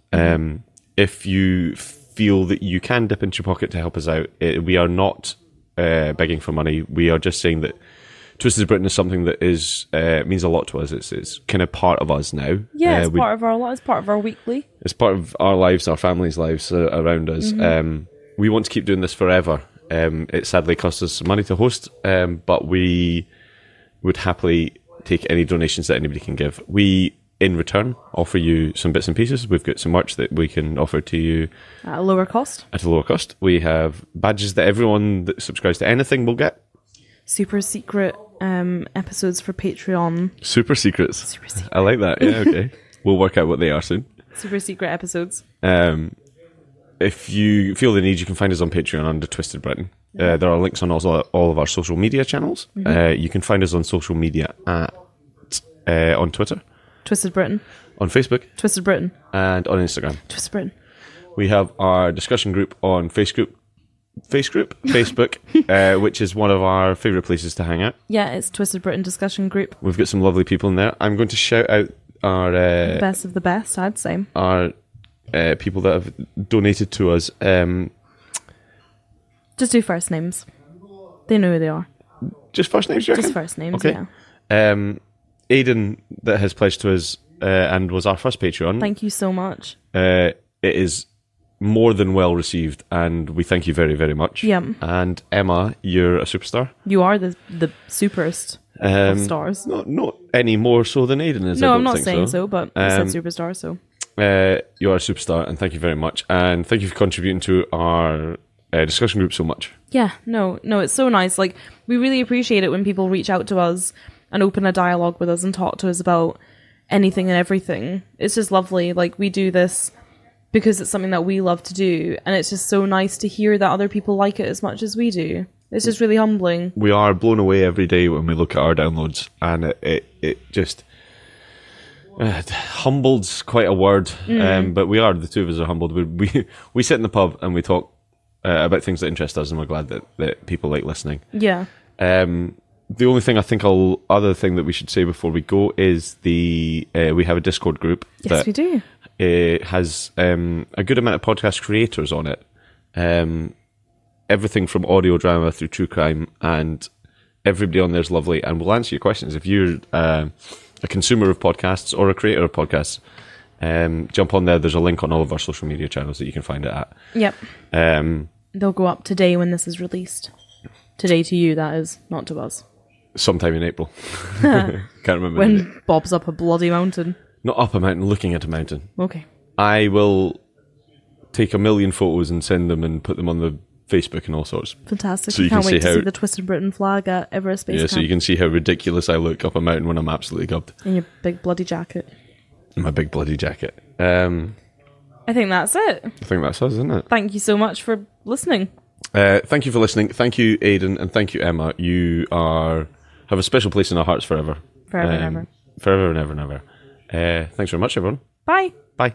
If you feel that you can dip into your pocket to help us out, we are not begging for money. We are just saying that Twisted Britain is something that is means a lot to us. It's kind of part of us now. Yeah, it's part of our lives, part of our weekly. It's part of our lives, our families' lives around us. We want to keep doing this forever. It sadly costs us some money to host, but we would happily take any donations that anybody can give. We, in return, offer you some bits and pieces. We've got some merch that we can offer to you at a lower cost. We have badges that everyone that subscribes to anything will get. Super secret episodes for Patreon. Super secrets. I like that. Yeah, okay. We'll work out what they are soon. Super secret episodes. If you feel the need, you can find us on Patreon under Twisted Britain. There are links on also all of our social media channels. You can find us on social media on Twitter. Twisted Britain. On Facebook. Twisted Britain. And on Instagram. Twisted Britain. We have our discussion group on Facebook, which is one of our favourite places to hang out. Yeah, it's Twisted Britain Discussion Group. We've got some lovely people in there. I'm going to shout out our... best of the best, I'd say. Our... people that have donated to us. Just do first names. They know who they are. Just first names, you reckon? Just first names, okay. Yeah. Aidan, that has pledged to us and was our first Patreon. Thank you so much. It is more than well received, and we thank you very, very much. Yeah. And Emma, you're a superstar. You are the superst of stars. Not any more so than Aidan is. No, I'm not saying so, but you said superstar, so... you are a superstar, and thank you very much. And thank you for contributing to our discussion group so much. Yeah, no, it's so nice. Like, we really appreciate it when people reach out to us and open a dialogue with us and talk to us about anything and everything. It's just lovely. Like, we do this because it's something that we love to do, and it's just so nice to hear that other people like it as much as we do. It's just really humbling. We are blown away every day when we look at our downloads, and it just... humbled's quite a word, but we are, the two of us are humbled. We sit in the pub and we talk about things that interest us, and we're glad that people like listening. Yeah. The only thing other thing that we should say before we go is we have a Discord group. Yes, we do. It has a good amount of podcast creators on it. Everything from audio drama through true crime, and everybody on there is lovely and will answer your questions. If you're a consumer of podcasts or a creator of podcasts, jump on there. There's a link on all of our social media channels that you can find it at. Yep. They'll go up today when this is released. Today to you, that is, not to us. Sometime in April. Can't remember. When Bob's up a bloody mountain. Not up a mountain, looking at a mountain. Okay. I will take 1 million photos and send them and put them on the Facebook and all sorts. Fantastic. So you can't wait to see the Twisted Britain flag at Everest Base Camp. So you can see how ridiculous I look up a mountain when I'm absolutely gubbed. In your big bloody jacket. My big bloody jacket. I think that's it. I think that's us, isn't it? Thank you so much for listening. Thank you for listening. Thank you, Aidan, and thank you, Emma. You have a special place in our hearts forever. Forever and ever. Forever and ever and ever. Thanks very much, everyone. Bye. Bye.